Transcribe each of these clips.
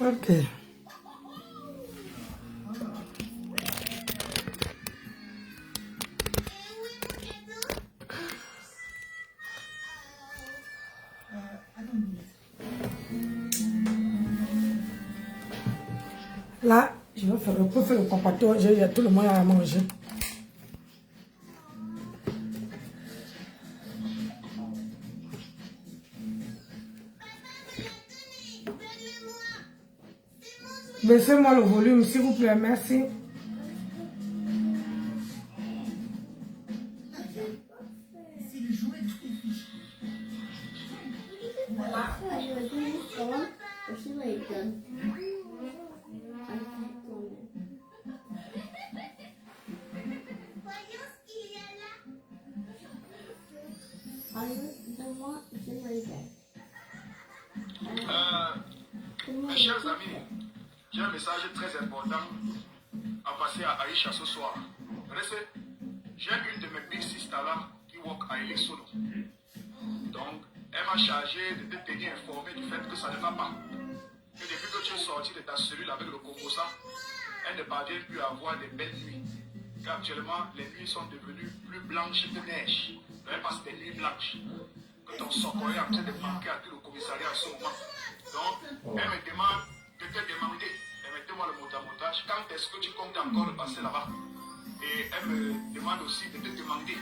Ok. Là, je vais faire le compacteur. Il y a tout le monde à manger. Baissez-moi le volume, s'il vous plaît. Merci. Mes chers amis, j'ai un message très important à passer à Aïcha ce soir. J'ai une de mes big sisters là qui work à Eli Solo. Donc, elle m'a chargé de te tenir informé du fait que ça ne va pas. Que depuis que tu es sorti de ta cellule avec le composant, elle ne parvient plus à avoir des belles nuits. Car actuellement, les nuits sont devenues plus blanches que neige. Elle passe des nuits blanches. Que ton socorro est en train de manquer à tout le commissariat en ce moment. Donc, elle me demande de te demander, permettez-moi le montage, quand est-ce que tu comptes encore de passer là-bas? Et elle me demande aussi de te demander,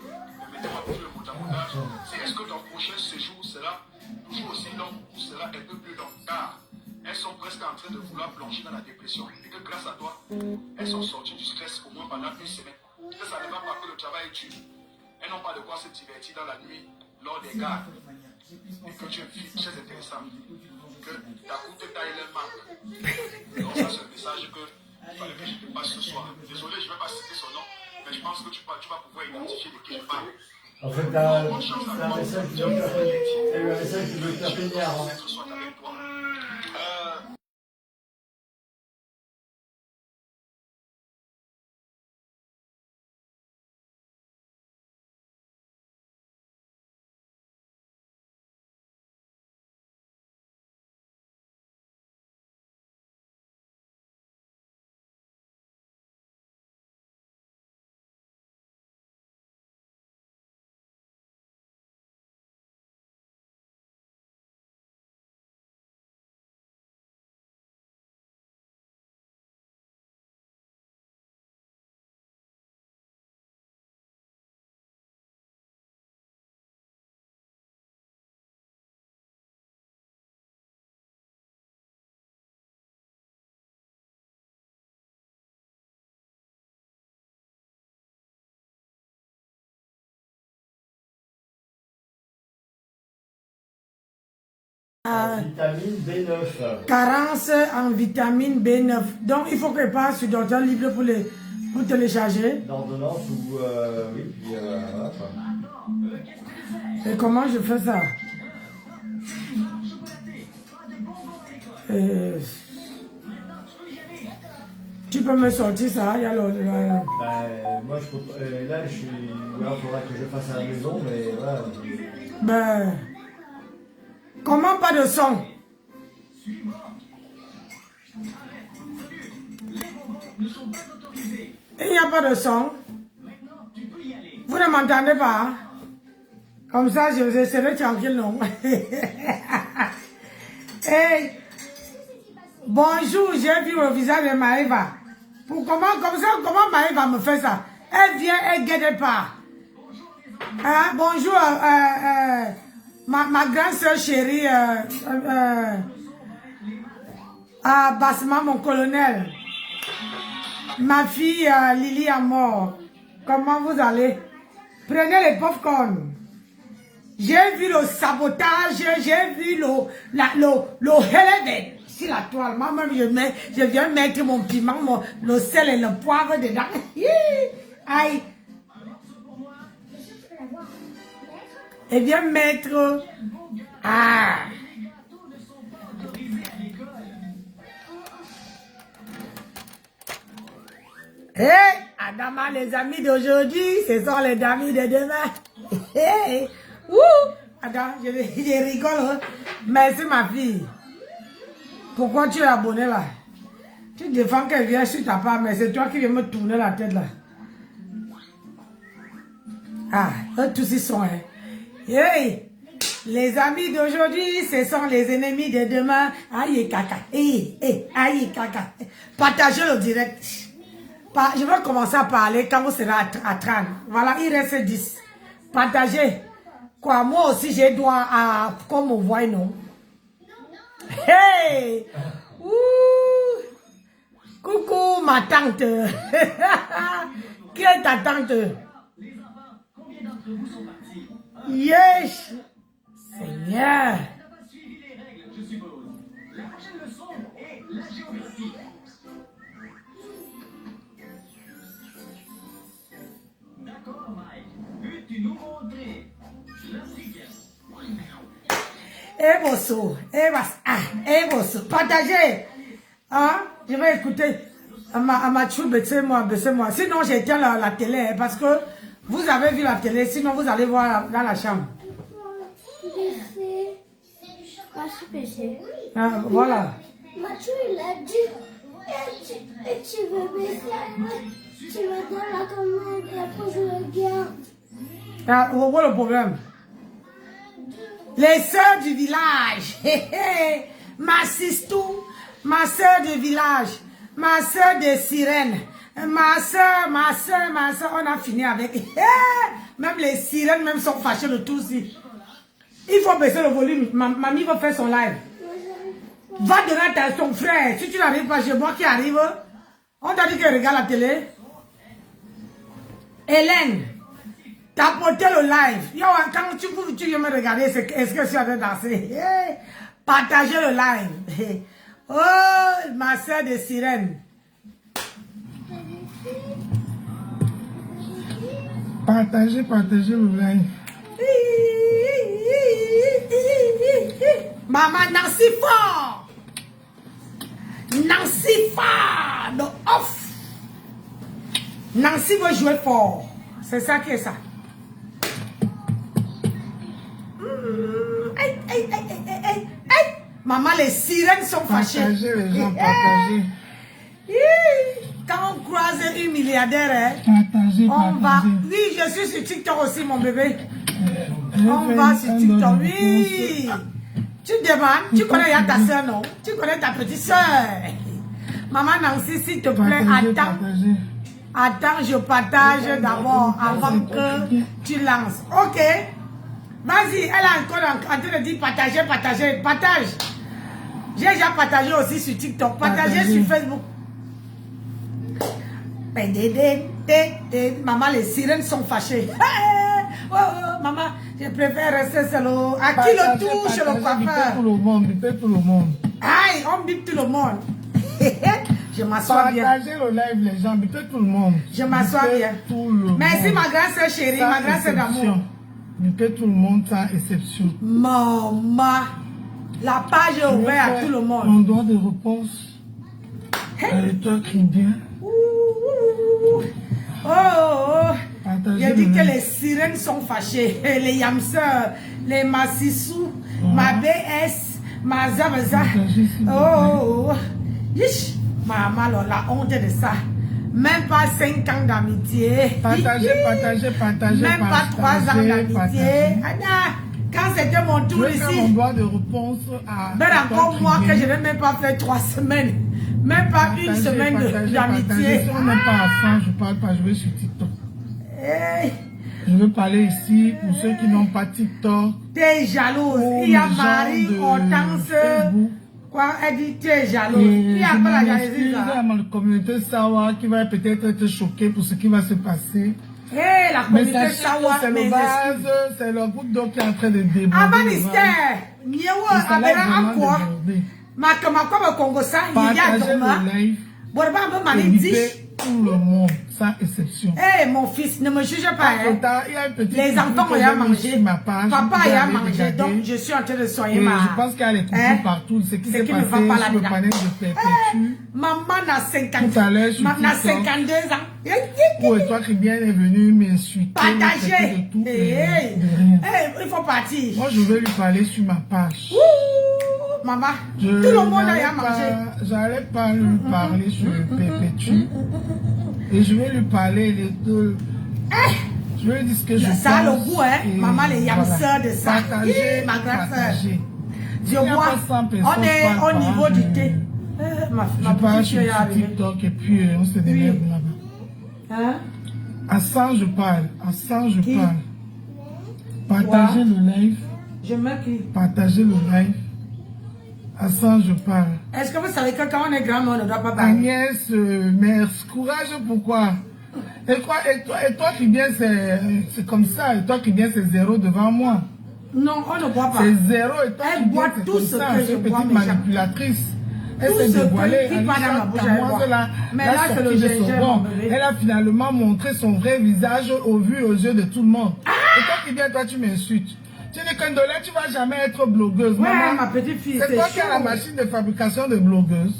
permettez-moi toujours le montage, c'est est-ce que ton prochain séjour sera toujours aussi long ou sera un peu plus long? Car elles sont presque en train de vouloir plonger dans la dépression et que grâce à toi, elles sont sorties du stress au moins pendant une semaine. Que ça ne va pas, que le travail est dur. Elles n'ont pas de quoi se divertir dans la nuit lors des gardes. Et que tu es une fille très intéressante. Que ta courte taille leur manque. Donc ça c'est un message que il fallait que je te passe ce soir. Désolé, je ne vais pas citer son nom, mais je pense que tu vas pouvoir identifier de qui je parle. En fait, t'as un message qui veut faire pénière. Vitamine B9. Carence en vitamine B9. Donc, il faut que je passe sur Docteur Libre pour télécharger. D'ordonnance ou... oui, puis voilà quoi. Et comment je fais ça? Tu peux me sortir ça? Il y a moi, je peux, là, je suis... Il faudra que je fasse à la maison, mais voilà. Ben... Comment pas de son? Il n'y a pas de son. Vous ne m'entendez pas? Comme ça, je serai tranquille, non? Hey, bonjour, j'ai vu le visage de Maëva. Comment Maëva me fait ça? Elle vient, elle ne guette pas. Hein? Bonjour, ma grande soeur chérie, Basma, mon colonel. Ma fille Lily Amor. Comment vous allez? Prenez les popcorn. J'ai vu le sabotage, j'ai vu le helvet sur la toile. Moi-même, je viens mettre mon piment, le sel et le poivre dedans. Aïe. Et viens mettre... Ah. Hé, Adama, les amis d'aujourd'hui, ce sont les amis de demain. Hé, Attends, je rigole. Merci ma fille. Pourquoi tu es abonné là? Tu défends qu'elle vient sur ta part, mais c'est toi qui viens me tourner la tête là. Ah, eux tous ils sont, hein. Hey! Les amis d'aujourd'hui, ce sont les ennemis de demain. Aïe, caca. Aïe, caca. Partagez le direct. Je vais commencer à parler quand vous serez à 30. Voilà, il reste 10. Partagez. Quoi, moi aussi, j'ai droit à... Comme on voit, non? Hey! Ouh! Coucou, ma tante. Qui est ta tante? Yes! Seigneur! Eh bosso, bosso, partagez! Hein? Je vais écouter ma chou, baissez-moi. Sinon, j'éteins la télé, hein, parce que vous avez vu la télé, sinon vous allez voir dans la chambre. Ah, voilà. Mathieu, il a dit, et tu veux baisser, tu me donnes la commande et après je regarde. Ah, voilà le problème. Les sœurs du village. Ma sistou, ma sœur du village, ma sœur de sirène, ma sœur, on a fini avec. Même les sirènes même sont fâchées de tout aussi. Il faut baisser le volume. Mamie va faire son live. Va donner à ton frère. Si tu n'arrives pas chez moi qui arrive, on t'a dit qu'elle regarde la télé. Hélène, t'as porté le live. Yo, quand tu viens me regarder, est-ce que je suis en train de danser? Partagez le live. Oh, ma soeur de sirène. Partagez le live. Maman Nancy fort. Nancy fort. No off. Nancy veut jouer fort. C'est ça qui est ça. Maman, les sirènes sont fâchées. Partagez les gens, partagez. Quand on croise une milliardaire, Partagez, on va. partagez. Oui, je suis sur TikTok aussi, mon bébé. On va sur TikTok. Oui. Tu demandes, tu connais ta soeur, non? Tu connais ta petite soeur. Maman Nancy, s'il te plaît, attends. Attends, je partage d'abord avant que tu lances. Ok. Vas-y, elle est encore en train de dire partager, partage. J'ai déjà partagé aussi sur TikTok, partagé sur Facebook. Maman, les sirènes sont fâchées. Maman, je préfère rester seul. À qui le touche le coiffeur? Bipez tout le monde. Aïe, on bip tout le monde. Je m'assois bien. Partagez le live, les gens, bipez tout le monde. Je m'assois bien. Merci ma grande soeur chérie, ma grande soeur d'amour. Bipez tout le monde sans exception. Maman, la page est ouverte à tout le monde. On doit de réponse. Et toi qui bien. Oh, Partagez j'ai dit le que live. les sirènes sont fâchées. Les yamseurs, les massissous, ma BS, ma zabaza. Partagez, s'il vous Oh, yish, maman, la honte de ça. Même pas 5 ans d'amitié. Partagez. Même pas 3 ans d'amitié. Quand c'était mon Je tour vais faire mon ici, droit de réponse à. ben encore moi que je n'ai même pas fait 3 semaines. Même pas une semaine d'amitié. Si on n'est pas à 100, je parle pas, je vais sur TikTok. Hey, Je veux parler ici pour ceux qui n'ont pas TikTok. t'es jalouse. Pour Il y a les gens Marie de Hortense. Facebook. Quoi, elle dit t'es jalouse. Et Il y a je pas la m'en jalousie excuse là. à ma communauté Sawa qui va peut-être être choquée pour ce qui va se passer. Hé, la Mais communauté sachez que Sawa, c'est mes le excuses. base, c'est le groupe d'eau qui est en train de déborder. Avanistère, Nyewo, Abera Akwa, Makama Congo Sa, Yaya Partagez Doma, le live Borba un peu et Manidi. bipez tout le monde, sans exception. Hé, mon fils, ne me juge pas, hein. Il y a une petite Les enfants que ont j'ai à mis manger. sur ma page, Papa vous a à avez manger, regardé. donc je suis en train de soigner Et ma. je pense qu'il y a les coups Hein? partout. Ce qui Ce s'est qui ne passé va pas sur le là-dedans. panel de Perpétue. Maman n'a 50 Tout à l'heure, sur n'a TikTok. 52 ans. Où est toi qui bien est venu m'insulter, me traiter Partagez. de tout et Hey, de rien. hey, il faut partir. Moi, je vais lui parler sur ma page. maman. Tout le monde a à manger. J'allais pas lui parler sur Pépétu. Et je vais lui parler les deux. Je vais lui dire ce que je pense. Ça a le goût, hein. Et Maman, les yams voilà. sœurs de ça. Partager, Ma grande sœur. partager. Je vois, on est au niveau du thé. Ma Je parle petite sur fille est arrivée. TikTok et puis on se démerde Oui. là-bas. Hein? À 100, je parle. À 100, je Qui? parle. Partagez le live. Je me qui? Partagez le live. À 100, je parle. Est-ce que vous savez que quand on est grand, on ne doit pas parler? Agnès, merci. Courage, pourquoi? Et toi qui viens, c'est comme ça. Et toi qui viens, c'est 0 devant moi. Non, on ne boit pas. C'est 0 et toi Elle qui boit viens, c'est tout comme ce ça. que je Cette bois, petite mes gens. manipulatrice. Elle Tout s'est ce que dévoilée. qui part dans ma bouche, elle boit. Mais là, c'est le gingembre, mon bébé. Elle a finalement montré son vrai visage au vu aux yeux de tout le monde. Et toi qui viens, toi, tu m'insultes. Tu dis que Ndola, tu vas jamais être blogueuse. Ouais, Maman, ma petite fille, c'est c'est toi qui as la chaud. machine de fabrication de blogueuse.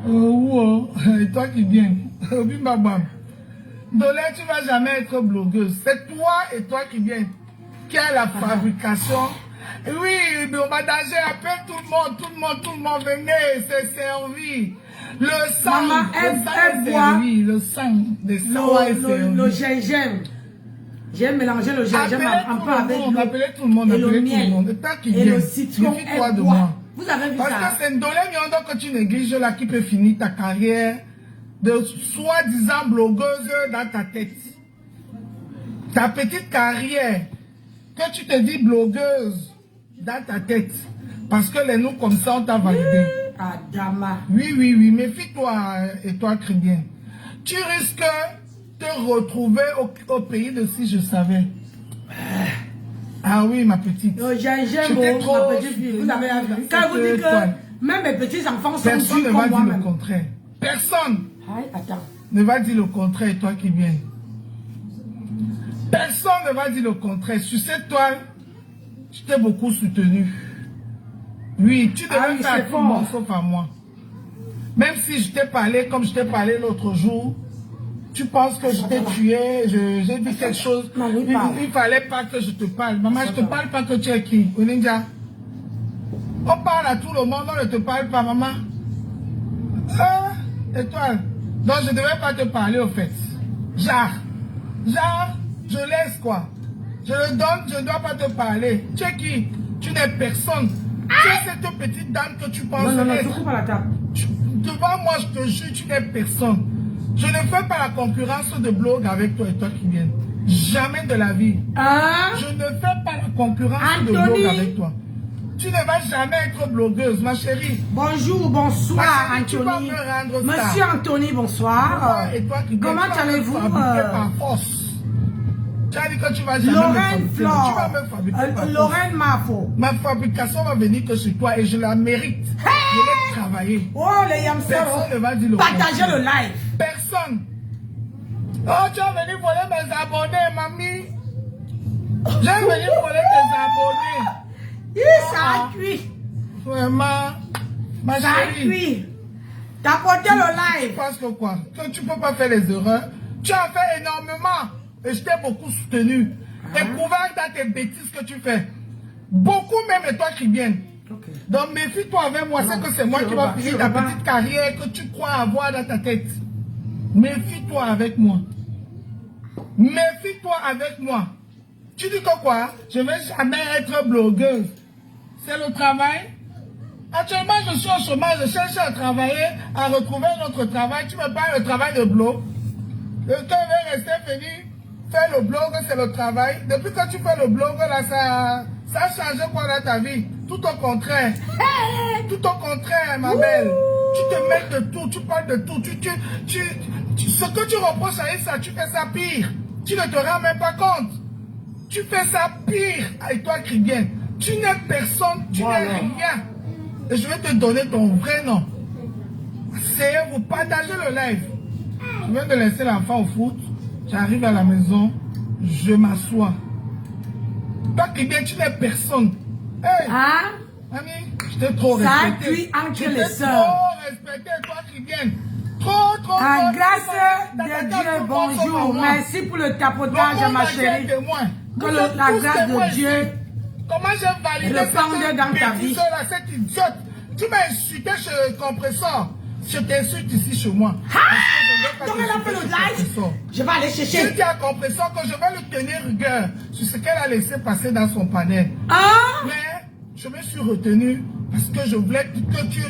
Oh, et toi qui viens. Obi Babam. Ndola, tu vas jamais être blogueuse. C'est toi et toi qui viens. Qui a la fabrication. Oui, mais on va danger, appelle tout le monde, venez, c'est servi. Le sang, Maman, elle est boit servi, le sang des sangs est servi. Le gingembre. J'ai mélangé le gingembre un peu avec l'eau. Appelez tout le monde, et le appelez tout le miel. monde. Et toi qui Et viens, le citron, méfie-toi elle de boit. moi. Vous avez vu Parce ça? que c'est une dolé que tu négliges là qui peut finir ta carrière de soi-disant blogueuse dans ta tête. Ta petite carrière, que tu te dis blogueuse dans ta tête. Parce que les noms comme ça, on t'a validé. Adama. Oui, méfie-toi et toi, Cribien. Tu risques de te retrouver au pays de si je savais. Ah oui, ma petite. Le gingembre, J'étais trop ma petite fille. Vous avez vu? Quand vous dites que même mes petits enfants sont Personne durs ne va comme dire le moi-même. contraire. Personne Aïe, attends. ne va dire le contraire, toi qui viens. Personne ne va dire le contraire. Sur cette toile, je t'ai beaucoup soutenu. Oui, tu devais oui, faire à c'est tout le monde fort. sauf à moi. Même si je t'ai parlé comme je t'ai parlé l'autre jour, tu penses que je t'ai tué, j'ai dit quelque chose. Non, lui Il parle. ne fallait pas que je te parle. Maman, je ne te parle pas que tu es qui, Oninja. On parle à tout le monde, on ne te parle pas, maman. Étoile. Donc je ne devais pas te parler au fait. Genre, je laisse quoi. Je le donne, je ne dois pas te parler. Tu es qui? Tu n'es personne. Tu es cette petite dame que tu penses Non, être. tu coupes à la table. Devant moi, je te jure, tu n'es personne. Je ne fais pas la concurrence de blog avec toi et toi qui viens. Jamais de la vie. Hein? Je ne fais pas la concurrence de Anthony. blog avec toi. Tu ne vas jamais être blogueuse, ma chérie. Bonjour, bonsoir, Ma chérie, tu vas Anthony. me rendre ça. Monsieur Anthony, bonsoir. Toi et toi qui viens, Comment tu vas me allez-vous? fabriquer par force. Tu as dit que tu vas jamais me Lorraine fabriquer. Tu Flore. vas me fabriquer par force. Lorraine Mafo. Ma fabrication va venir que sur toi et je la mérite. Je vais travailler. Oh, les yamsers. Personne ne va dire le Partagez contraire. le live. Personne. Oh, tu vas venir voler mes abonnés, mamie. Je vais venir voler tes abonnés. Ça a cuit. Vraiment, ma Ça a chérie. cuit. T'as porté le live. Parce que quoi? Que tu ne peux pas faire les erreurs. Tu as fait énormément. Et je t'ai beaucoup soutenu. Découvert dans tes bêtises que tu fais. Beaucoup même et toi qui viens. Ok. Donc méfie-toi avec moi. C'est que c'est moi qui va finir ta petite carrière que tu crois avoir dans ta tête. Méfie-toi avec moi. Méfie-toi avec moi. Tu dis que quoi? Je ne vais jamais être blogueuse. C'est le travail. Actuellement, je suis au chômage. Je cherche à travailler, à retrouver notre travail. Tu me parles de travail de blog. Le temps va rester fini. Faire le blog, c'est le travail. Depuis que tu fais le blog, là, ça a changé quoi dans ta vie? Tout au contraire. Tout au contraire, ma belle. Tu te mets de tout, tu parles de tout. Ce que tu reproches à Issa, tu fais ça pire. Tu ne te rends même pas compte. Tu fais ça pire. Et toi qui viens, tu n'es personne, tu n'es rien. Et je vais te donner ton vrai nom. C'est vous partagez le live. Je viens de laisser l'enfant au foot. J'arrive à la maison, je m'assois. Toi qui viens, tu n'es personne. Hey, Hein? ami, je t'ai trop Ça a respecté. cuit entre Je les t'ai sœurs. trop respecté, toi qui viens. Trop. En trop. grâce T'as de qu'à Dieu, tout penser à bonjour. moi. Merci pour le tapotage, Le monde ma entier chérie. est témoin. Que Vous la êtes tous grâce témoins de Dieu ici. Comment j'ai validé Répandez dans ta vie. cette idiote? Tu m'as insulté chez le compresseur. Je t'insulte ici chez moi. Donc elle a fait le live. Je vais aller Je chercher. dis à compresseur que je vais lui tenir rigueur sur ce qu'elle a laissé passer dans son panel. Ah! Mais je me suis retenu parce que je voulais que tu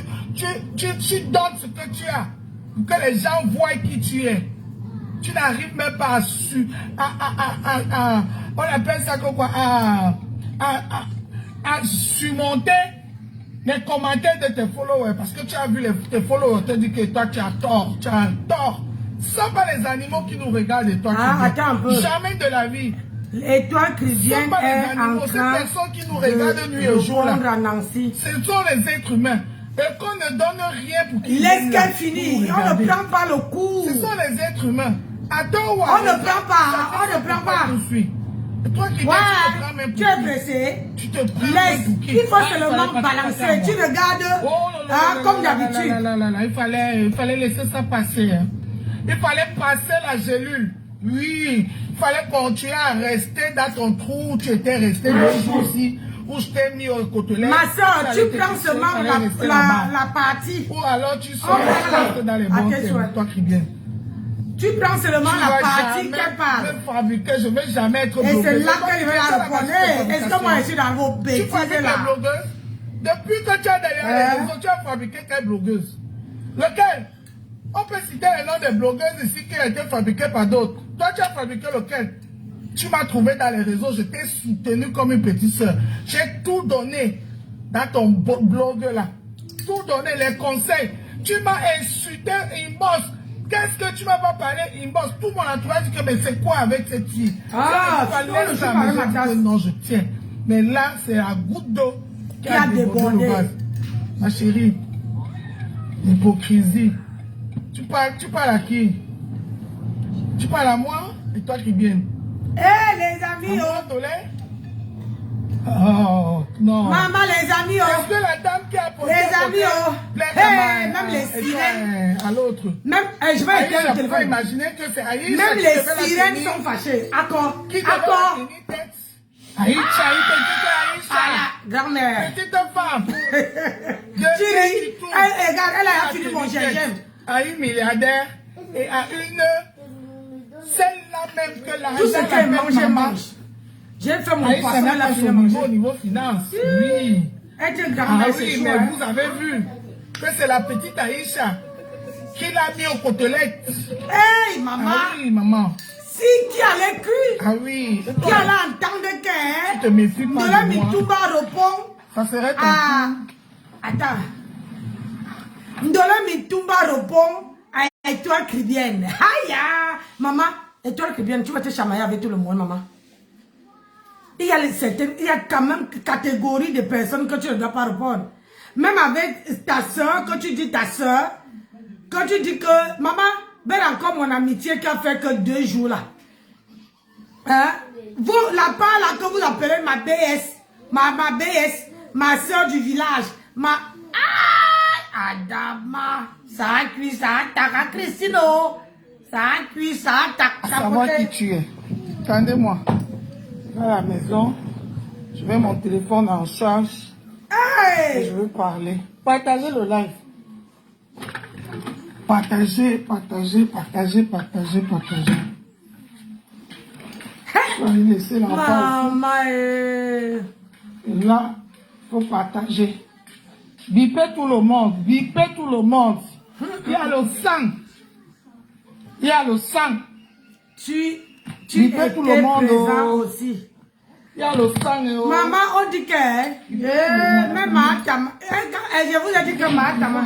donnes ce que tu as. Pour que les gens voient qui tu es. Tu n'arrives même pas on appelle ça quoi, à surmonter les commentaires de tes followers. Parce que tu as vu tes followers te dire que toi tu as tort, tu as un tort. Ce ne sont pas les animaux qui nous regardent et toi Ah, qui attends un peu. jamais de la vie. L'étoile chrétienne Ce sont pas les est en animaux, ces train personnes qui nous regardent nuit et jour. répondre à Nancy. Ce sont les êtres humains. Et qu'on ne donne rien pour qu'ils Laisse viennent là qu'elle pour finisse. On regarder. ne prend pas le coup. Ce sont les êtres humains. Attends, On ne prend pas. On ne prend pas. Et toi qui Ouais, tu te prends même tu pour es qui? pressé. Tu te prends Laisse. même pour qui? Il faut Ah, seulement fallait pas balancer. passer à Tu moi. regardes Oh là là hein, là comme là là d'habitude. là là là. Il fallait laisser ça passer. Hein. Il fallait passer la gélule. Oui, il fallait continuer à rester dans ton trou où tu étais resté le jour aussi, où je t'ai mis au côtelette. Ma soeur, tu prends seulement la partie. Ou alors tu sors dans les bons termes, toi qui viens. Tu prends seulement Tu la vas partie jamais qu'elle parle. me fabriquer, je ne vais jamais être Et blogueuse. c'est là C'est qu'elle toi va qui la fais répondre. la Est-ce que moi je suis dans vos Tu bêtises fabriques les là? blogueuses. Depuis que tu as derrière les réseaux, tu as fabriqué quelle blogueuse? Lequel? On peut citer les noms des blogueuses ici qui ont été fabriquées par d'autres. Toi, tu as fabriqué lequel? Tu m'as trouvé dans les réseaux, je t'ai soutenu comme une petite soeur. J'ai tout donné dans ton blog là. Tout donné, les conseils. Tu m'as insulté, inbox. Qu'est-ce que tu m'as pas parlé, inbox? Tout mon entourage dit que mais c'est quoi avec cette fille? Ah, Il non, fallait je ça, parle mais ma j'ai dit tasse. que non, je tiens. Mais là, c'est la goutte d'eau qui a débordé le vase. Ma chérie, l'hypocrisie. Tu parles à qui? Tu parles à moi et toi qui viens. Eh les amis, oh. Oh, non. Maman, les amis, Est-ce oh. que la dame qui a posé Les amis, oh. Hey, même les sirènes. à l'autre. Même, je vais éteindre le Je peux téléphone. imaginer que c'est Aïcha Même qui les devait la sirènes tenir. sont fâchées. Accord. Qui devait la Accord. tenir tête? Aïcha, Ah, la grand-mère. petite femme. Chérie, regarde, elle a fini mon gingembre. À une milliardaire et à une celle-là même que la Tout ce qu'elle mange, mange. J'ai fait mon Aïcha poisson, n'a elle a pas fini son mon niveau au manger. niveau finance. Oui. Elle est Ah grand-mère, c'est oui, chaud. mais hein. vous avez vu que c'est la petite Aïcha qui l'a mis aux côtelettes. Hey, maman. Ah oui, maman. Si qui allait cuire, Ah oui. Et qui toi, allait entendre tu te que méfies pas de la de moi. mitumba répond Ça serait ton à... Attends. Ndola mitumba répond à étoile chrétienne. Aïe, maman, étoile chrétienne, tu vas te chamailler avec tout le monde, maman. Il y a quand même une catégorie de personnes que tu ne dois pas répondre. Même avec ta soeur, quand tu dis ta soeur, quand tu dis que, maman, ben encore mon amitié qui a fait que 2 jours là. Hein? Vous, la part là que vous appelez ma BS, ma BS, ma soeur du village, ma... Ah, Adama, ça a cuit, ça attaque, Christino, ça a cuit, ça attaque. savoir qui tu es. Attendez-moi. À la maison, je mets mon téléphone en charge et Hey! je veux parler. Partagez le live. Partagez, partagez, partagez, partagez, partagez. Je vais laisser l'enfant ici. Maman, Et là, il faut partager. Bipez tout le monde, bipez tout le monde. Il y a le sang. Il y a le sang. tu Bipez étais tout le monde, présent oh. aussi. Il y a le sang. Oh. Maman, on dit que, même Mahatama, je vous ai dit que Mahatama,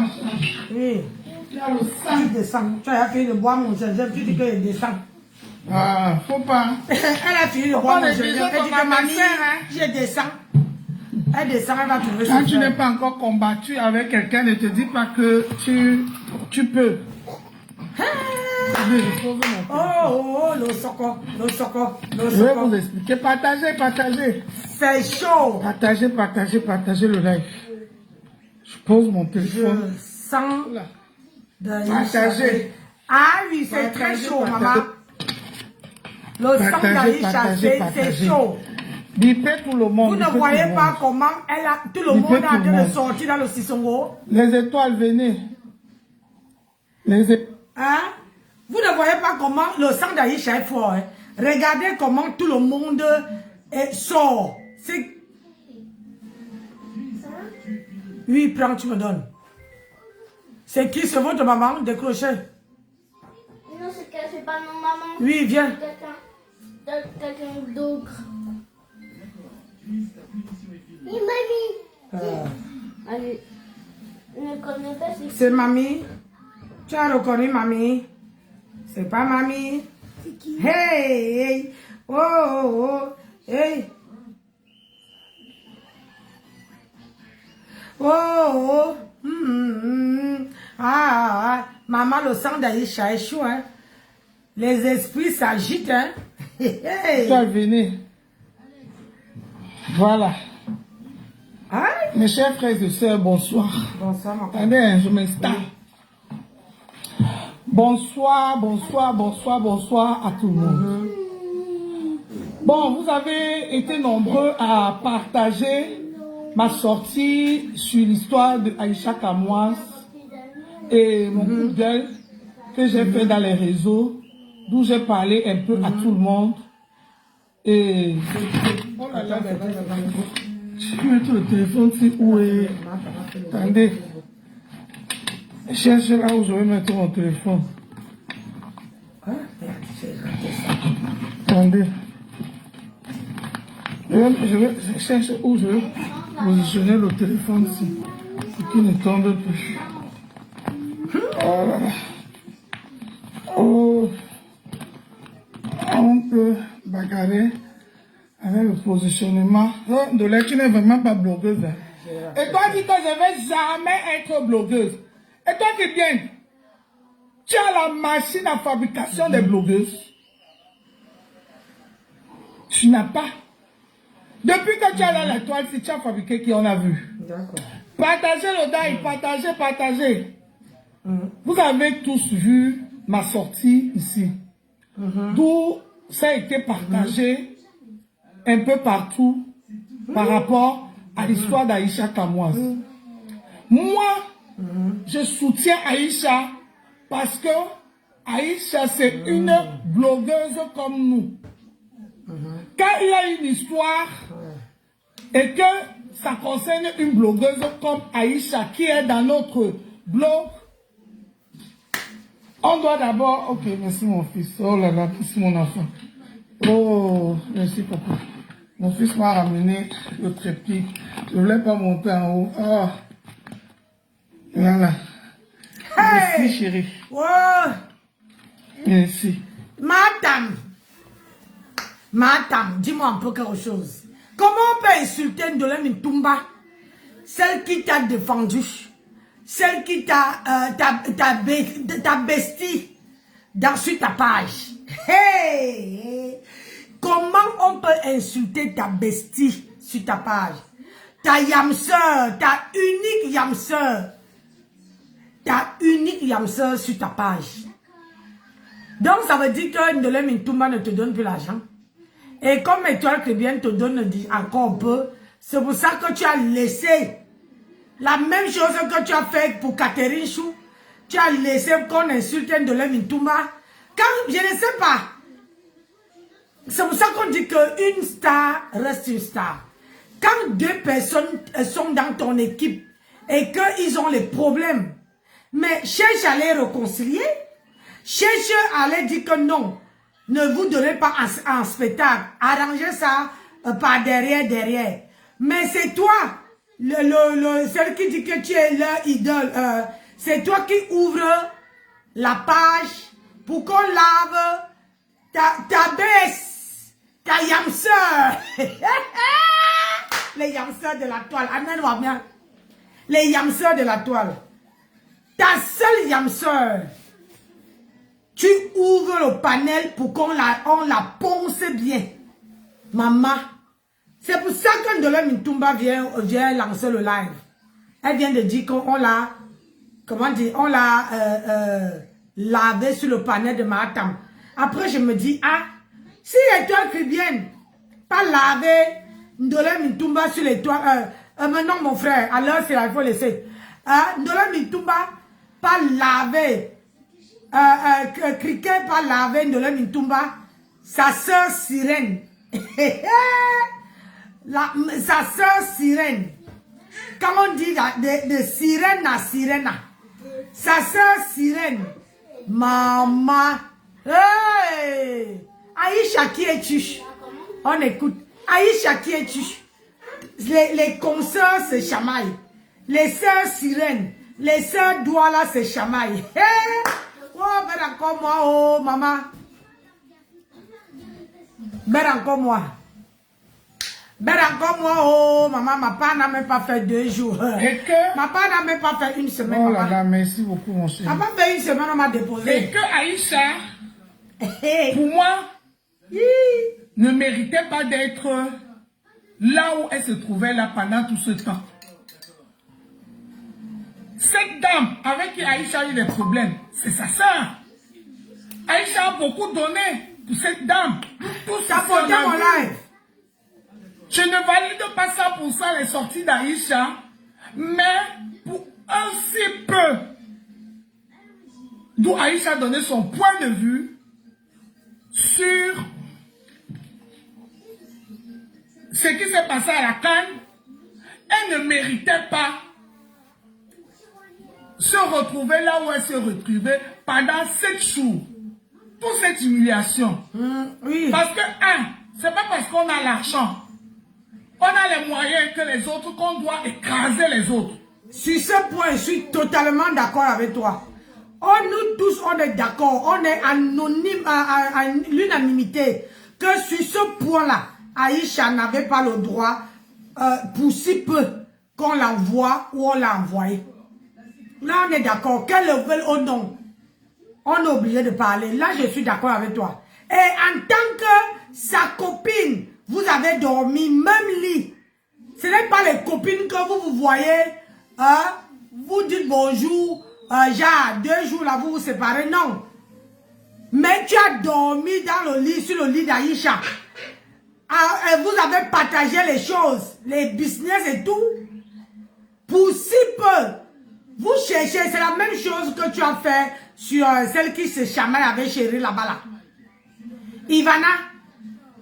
oui, Il y a le sang. tu descends. Tu as fini de boire mon gingembre, tu dis qu'il descend. Ah, faut pas. Elle a fini de boire On mon est gingembre, déjà elle dit comme que mamie, ma sœur, hein. je descends. Elle descend, elle va trouver Quand son tu n'es frère. pas encore combattu avec quelqu'un, ne te dis pas que tu peux. Je pose mon téléphone. Oh, le soco, le soco, le Je vais vous soco. expliquer. Partagez, partagez. C'est chaud. Partagez, partagez, partagez le live. Je pose mon téléphone. Je sens de Partagez. Ah oui, c'est très Partagez, chaud, partagez. maman. Le sang Partagez, d'Aïcha, partagez, c'est partagez. chaud. Bipez tout le monde. Vous ne bipez voyez tout le pas monde. comment tout le Bipez monde est tout en le train de monde. sortir dans le Sissongo? Les étoiles, venez. Hein? Vous ne voyez pas comment le sang d'Aïcha est fort. Hein? Regardez comment tout le monde sort. Oui, prends, tu me donnes. C'est qui? C'est votre maman? Décrochez. Non, c'est pas mon maman. Oui, viens. Quelqu'un d'autre. Oui, mamie. Allez. Je ne connais pas C'est mamie. Tu as reconnu mamie? C'est pas mamie. c'est qui. Hey, hey. Oh, oh, oh. Hey. Oh, oh. Ah, maman, le sang d'Aïcha est chaud, hein. Les esprits s'agitent, hein. Hey. Étoile, venez. Voilà. Hein? Mes chers frères et sœurs, bonsoir. Bonsoir, ma femme. Attendez, je m'installe. Bonsoir, bonsoir, bonsoir, bonsoir à tout le monde. Bon, vous avez été nombreux à partager ma sortie sur l'histoire de Aïcha Kamoas et mon coup de gueule que j'ai fait dans les réseaux, d'où j'ai parlé un peu à tout le monde. Et... Oh là là, je vais mettre le téléphone, c'est où est... Attendez. Cherche là où je vais mettre mon téléphone. Attendez. Je cherche où je vais positionner le téléphone ici. Pour qu'il ne tombe plus. Oh là là. Oh. On peut bagarrer avec le positionnement. Oh, de là, tu n'es vraiment pas blogueuse. Hein. Et toi, dis que je ne vais jamais être blogueuse. Et toi qui viens, tu as la machine à fabrication des blogueuses. Tu n'as pas. Depuis que tu es dans la toile, si tu as fabriqué, qui on a vu. D'accord. Partagez le daï, partagez, partagez. Vous avez tous vu ma sortie ici. D'où ça a été partagé un peu partout par rapport à l'histoire d'Aïcha Kamoas. Moi, je soutiens Aïcha parce que Aïcha, c'est une blogueuse comme nous. Quand il y a une histoire et que ça concerne une blogueuse comme Aïcha qui est dans notre blog, on doit d'abord... Ok, merci mon fils. Oh là là, merci mon enfant. Oh, merci papa. Mon fils m'a ramené le trépied. Je ne voulais pas monter en haut. Oh. Voilà. Hey! Merci chérie. Oh! Merci. Madame, dis-moi un peu quelque chose. Comment on peut insulter Ndolé Mintumba, celle qui t'a défendu, celle qui t'a bestie sur ta page? Hey! Comment on peut insulter ta bestie sur ta page? Ta yamseur, ta unique yamseur. Ta unique yamseur sur ta page. Donc ça veut dire que Ndolé Mintumba ne te donne plus l'argent. Et comme Étoile Chrétienne te donne encore un peu, c'est pour ça que tu as laissé la même chose que tu as fait pour Catherine Chou. Tu as laissé qu'on insulte Ndolé Mintumba. Quand, je ne sais pas. C'est pour ça qu'on dit qu'une star reste une star. Quand deux personnes sont dans ton équipe et qu'ils ont les problèmes, mais cherche à les réconcilier, cherche à les dire que non. Ne vous donnez pas en spectacle. Arrangez ça par derrière. Mais c'est toi, celui qui dit que tu es leur idole. C'est toi qui ouvre la page pour qu'on lave ta baisse, ta yamseur. Les yamseurs de la toile. Amène-moi bien. Les yamseurs de la toile. Ta seule yamseur. Tu ouvres le panel pour qu'on la ponce bien. Maman. C'est pour ça que Ndolé Mintumba vient lancer le live. Elle vient de dire qu'on l'a, comment dire, on l'a lavé sur le panel de Mahatam. Après, je me dis, ah, si Étoile Chrétienne, pas lavé Ndolé Mitumba sur les toits. Maintenant, mon frère, alors c'est là, il faut laisser. Ndolé Mitumba, pas laver. Criquet, pas laver Ndolé Mitumba. Sa sœur Sirène. Sa sœur Sirène. Comment on dit de sirène à sirène? Sa sœur Sirène. Maman. Hey! Aïcha qui est tuche. On écoute. Aïcha qui est tuche. Les consoeurs se chamaillent. Les sœurs Sirènes. Les sœurs Douala se chamaillent. Hey! Oh, ben encore moi, oh, maman. Ben encore moi. Ben encore moi, oh, maman, ma part n'a même pas fait 2 jours. Et que... Ma part n'a même pas fait 1 semaine. Oh là maman. là, merci beaucoup, mon chéri. Elle m'a fait 1 semaine, on m'a déposé. Et que Aïcha, pour moi, ne méritait pas d'être là où elle se trouvait là pendant tout ce temps. Cette dame avec qui Aïcha a eu des problèmes, c'est sa sœur. Aïcha a beaucoup donné pour cette dame. Tout ça pour mon live. Je ne valide pas 100% les sorties d'Aïcha, mais pour un si peu, d'où Aïcha a donné son point de vue sur ce qui s'est passé à la Cannes, elle ne méritait pas se retrouver là où elle se retrouvait pendant 7 jours. Toute cette humiliation. Oui. Parce que, c'est pas parce qu'on a l'argent, on a les moyens que les autres, qu'on doit écraser les autres. Sur ce point, je suis totalement d'accord avec toi. Nous tous, on est d'accord, on est anonyme, à l'unanimité, que sur ce point-là, Aïcha n'avait pas le droit, pour si peu, qu'on l'envoie ou on l'a envoyé. Là, on est d'accord, qu'elle le veuille ou non, on est obligé de parler. Là, je suis d'accord avec toi. Et en tant que sa copine, vous avez dormi, même lit. Ce n'est pas les copines que vous voyez, vous dites bonjour, genre 2 jours là, vous vous séparez, non. Mais tu as dormi dans le lit, sur le lit d'Aïcha. Vous avez partagé les choses, les business et tout. Pour si peu, vous cherchez, c'est la même chose que tu as fait sur celle qui se chamaille avec Chéri là-bas là. Ivana,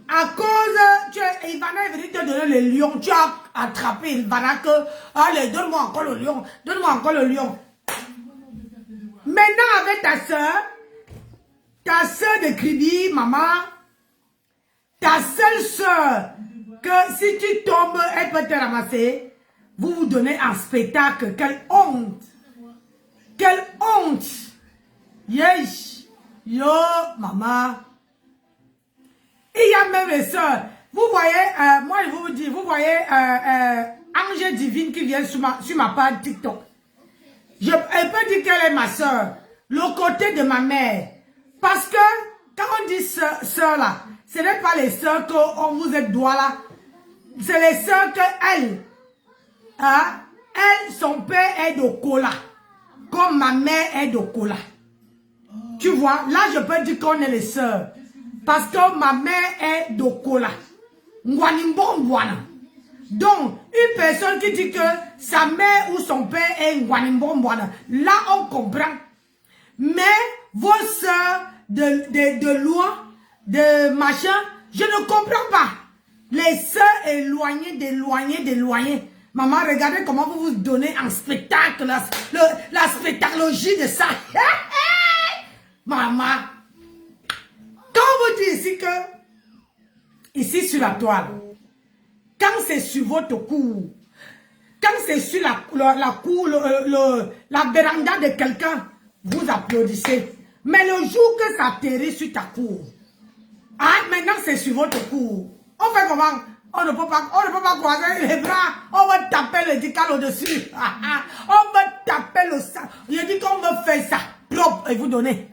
à cause, Ivana est venue te donner le lion, tu as attrapé Ivana que, allez, donne-moi encore le lion, donne-moi encore le lion. Maintenant avec ta soeur de Kribi, maman, ta seule soeur, que si tu tombes, elle peut te ramasser, vous vous donnez un spectacle, quelle honte, quelle honte, yes, yo, maman. Il y a même les soeurs. Vous voyez, moi je vous dis, vous voyez Ange Divine qui vient sur ma page TikTok. Elle peut dire qu'elle est ma soeur. Le côté de ma mère. Parce que quand on dit soeur là, ce n'est pas les soeurs qu'on vous êtes doigt là. C'est les soeurs que elle, son père est de Kola. Comme ma mère est de Kola. Tu vois, là je peux dire qu'on est les soeurs. Parce que ma mère est d'Okola. Ngwanimbombwana. Donc, une personne qui dit que sa mère ou son père est Ngwanimbombwana, là on comprend. Mais vos soeurs de loin, de machin, je ne comprends pas. Les soeurs éloignées, d'éloignées. Maman, regardez comment vous vous donnez un spectacle, la spectacologie de ça. Maman. Quand on vous dit ici que, ici sur la toile, quand c'est sur votre cou, quand c'est sur la cour, la véranda de quelqu'un, vous applaudissez. Mais le jour que ça atterrit sur ta cour, maintenant c'est sur votre cour. On fait comment? On ne peut pas croiser les bras, on va taper le dical au-dessus. On va taper le sang. Je dis qu'on veut faire ça propre et vous donner.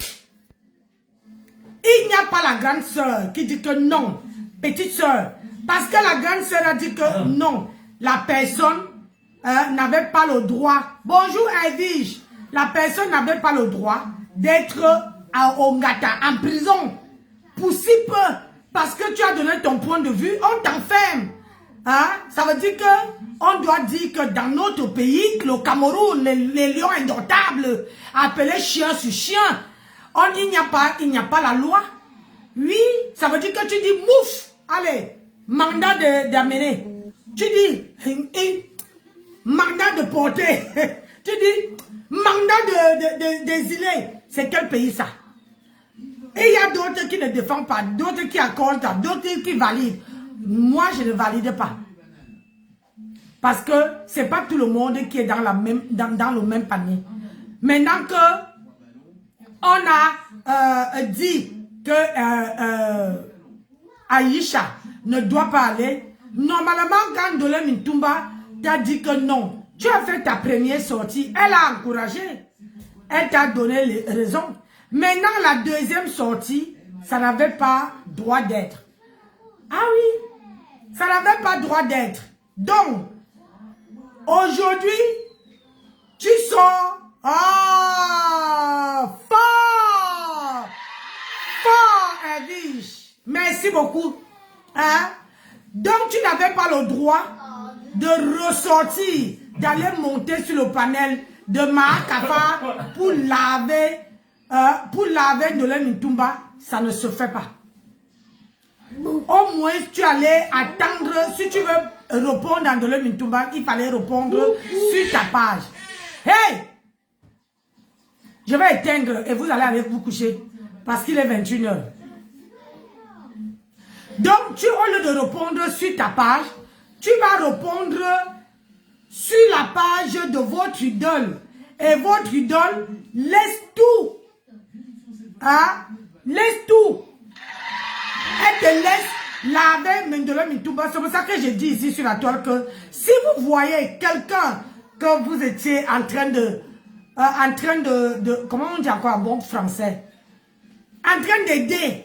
Il n'y a pas la grande sœur qui dit que non, petite sœur. Parce que la grande sœur a dit que non, la personne n'avait pas le droit. Bonjour Edwige. La personne n'avait pas le droit d'être à Ongata, en prison. Pour si peu. Parce que tu as donné ton point de vue, on t'enferme. Hein? Ça veut dire que on doit dire que dans notre pays, le Cameroun, les lions indomptables, appelés chien sur chien, il n'y a pas la loi. Oui, ça veut dire que tu dis mouf, allez, mandat d'amener. Tu dis mandat de porter. Tu dis mandat d'exiler. C'est quel pays ça? Et il y a d'autres qui ne défendent pas, d'autres qui accordent, d'autres qui valident. Moi, je ne valide pas. Parce que ce n'est pas tout le monde qui est dans le même panier. Maintenant que on a dit que Aïcha ne doit pas aller, normalement, quand Dolé Mintumba t'a dit que non, tu as fait ta première sortie, elle a encouragé, elle t'a donné les raisons. Maintenant, la deuxième sortie, ça n'avait pas droit d'être. Ah oui, ça n'avait pas droit d'être. Donc, aujourd'hui, tu sors fort et riche. Merci beaucoup. Hein? Donc, tu n'avais pas le droit de ressortir, d'aller monter sur le panel de Mahakafa pour laver Ndolé Mintumba. Ça ne se fait pas. Au moins, tu allais attendre, si tu veux répondre à Ndolé Mintumba, il fallait répondre sur ta page. Hey! Je vais éteindre et vous allez aller vous coucher parce qu'il est 21h. Donc, au lieu de répondre sur ta page, tu vas répondre sur la page de votre idole. Et votre idole laisse tout. Hein? Laisse tout. Elle te laisse laver Ndolé Mintumba. C'est pour ça que je dis ici sur la toile que si vous voyez quelqu'un que vous étiez en train de comment on dit encore en bon français? En train d'aider,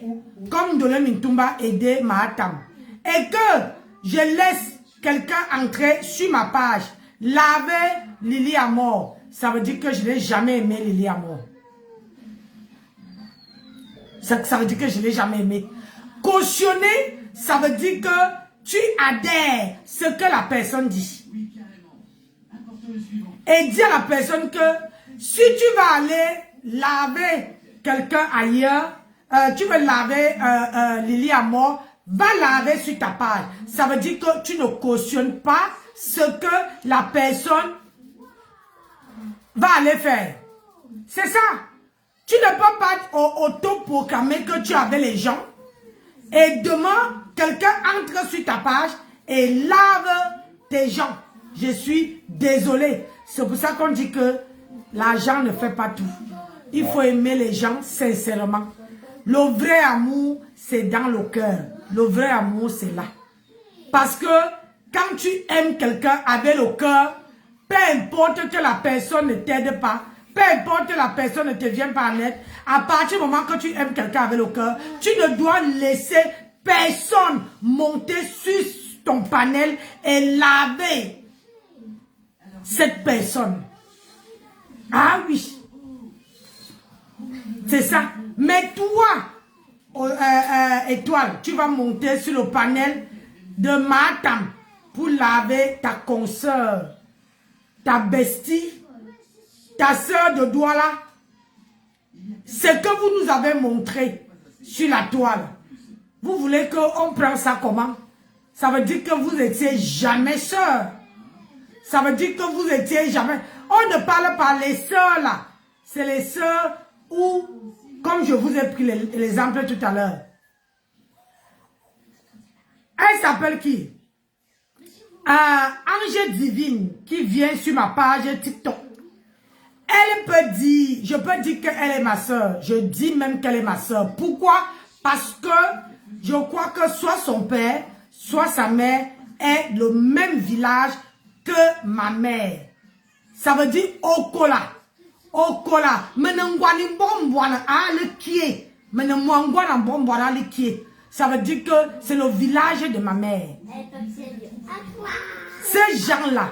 comme Ndolé Mintumba aidait Mahatam. Et que je laisse quelqu'un entrer sur ma page, laver Lily Amor. Ça veut dire que je n'ai jamais aimé Lily Amor. Ça veut dire que je ne l'ai jamais aimé. Cautionner, ça veut dire que tu adhères ce que la personne dit. Et dis à la personne que si tu vas aller laver quelqu'un ailleurs, tu veux laver Lily Amor, va laver sur ta page. Ça veut dire que tu ne cautionnes pas ce que la personne va aller faire. C'est ça. Tu ne peux pas auto-proclamer que tu avais les gens. Et demain, quelqu'un entre sur ta page et lave tes gens. Je suis désolé. C'est pour ça qu'on dit que l'argent ne fait pas tout. Il faut aimer les gens sincèrement. Le vrai amour, c'est dans le cœur. Le vrai amour, c'est là. Parce que quand tu aimes quelqu'un avec le cœur, peu importe que la personne ne t'aide pas, peu importe que la personne ne te vienne pas en aide, à partir du moment que tu aimes quelqu'un avec le cœur, tu ne dois laisser personne monter sur ton panel et laver cette personne. Ah oui. C'est ça. Mais toi, étoile, tu vas monter sur le panel de Mahatam pour laver ta consoeur, ta bestie, ta soeur de Douala. Ce que vous nous avez montré sur la toile, vous voulez qu'on prenne ça comment? Ça veut dire que vous étiez jamais sœurs. Ça veut dire que vous étiez jamais... On ne parle pas les sœurs là. C'est les sœurs où, comme je vous ai pris l'exemple tout à l'heure. Elle s'appelle qui? Ange Divine qui vient sur ma page TikTok. Elle peut dire, je peux dire qu'elle est ma soeur. Je dis même qu'elle est ma soeur. Pourquoi? Parce que je crois que soit son père, soit sa mère est le même village que ma mère. Ça veut dire Okola. Okola. Ça veut dire que c'est le village de ma mère. Ces gens-là,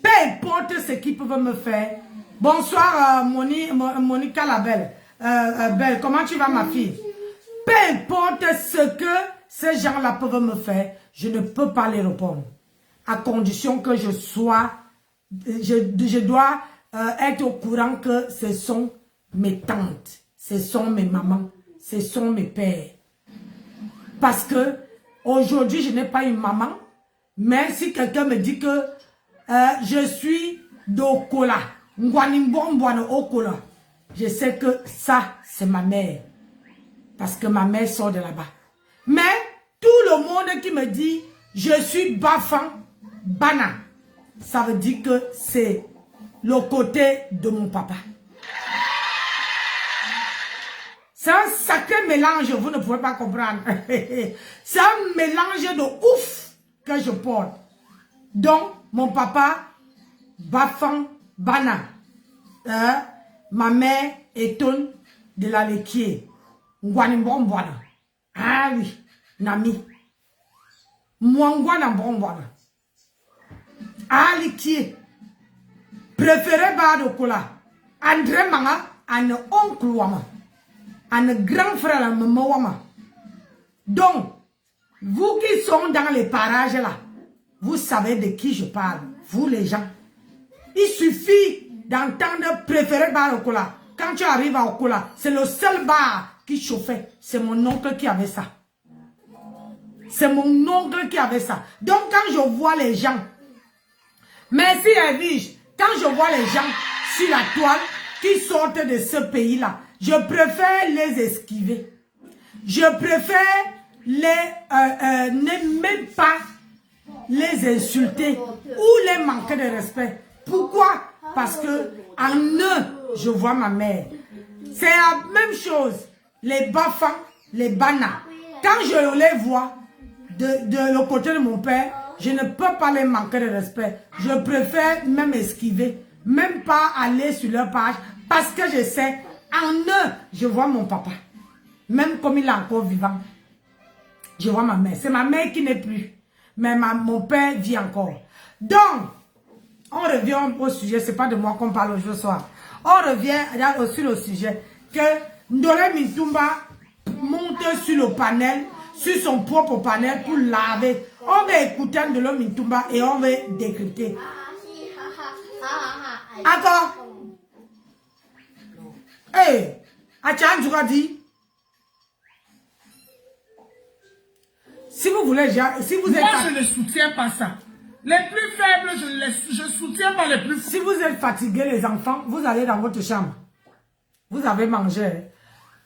peu importe ce qu'ils peuvent me faire. Bonsoir Monica la belle. Belle, comment tu vas ma fille? Peu importe ce que ces gens-là peuvent me faire, je ne peux pas les répondre. à condition que je sois, je dois être au courant que ce sont mes tantes, ce sont mes mamans, ce sont mes pères. Parce que aujourd'hui, je n'ai pas une maman, mais si quelqu'un me dit que je suis d'Okola, je sais que ça, c'est ma mère. Parce que ma mère sort de là-bas. Mais tout le monde qui me dit je suis Bafan Bana, ça veut dire que c'est le côté de mon papa. C'est un sacré mélange, vous ne pouvez pas comprendre. C'est un mélange de ouf que je porte. Donc, mon papa, Bafan Bana. Ma mère, Eton de la Lequier. Ah oui, Nami. Mwangwana Mbongwana. Ah, Lequier. Préféré Badokola. André Manga, un oncle Wama. Un grand frère à maman Wama. Donc, vous qui sont dans les parages là, vous savez de qui je parle, vous les gens. Il suffit d'entendre préféré bar au cola. Quand tu arrives à Okola, c'est le seul bar qui chauffait. C'est mon oncle qui avait ça. C'est mon oncle qui avait ça. Donc quand je vois les gens, merci Edwige, quand je vois les gens sur la toile qui sortent de ce pays-là, je préfère les esquiver. Je préfère ne même pas les insulter ou les manquer de respect. Pourquoi? Parce que en eux, je vois ma mère. C'est la même chose. Les Bafans, les Bana. Quand je les vois de le côté de mon père, je ne peux pas les manquer de respect. Je préfère même esquiver, même pas aller sur leur page, parce que je sais, en eux, je vois mon papa. Même comme il est encore vivant. Je vois ma mère. C'est ma mère qui n'est plus. Mais mon père vit encore. Donc, on revient au sujet. Ce n'est pas de moi qu'on parle aujourd'hui soir. On revient sur le sujet que Ndolé Mintumba monte sur le panel, sur son propre panel pour laver. On va écouter Ndolé Mintumba et on va décrypter. D'accord? Hey, Achan dit. Si vous voulez, si vous êtes... Moi, je ne soutiens pas ça. Les plus faibles, je soutiens pas les plus... Si vous êtes fatigués, les enfants, vous allez dans votre chambre. Vous avez mangé.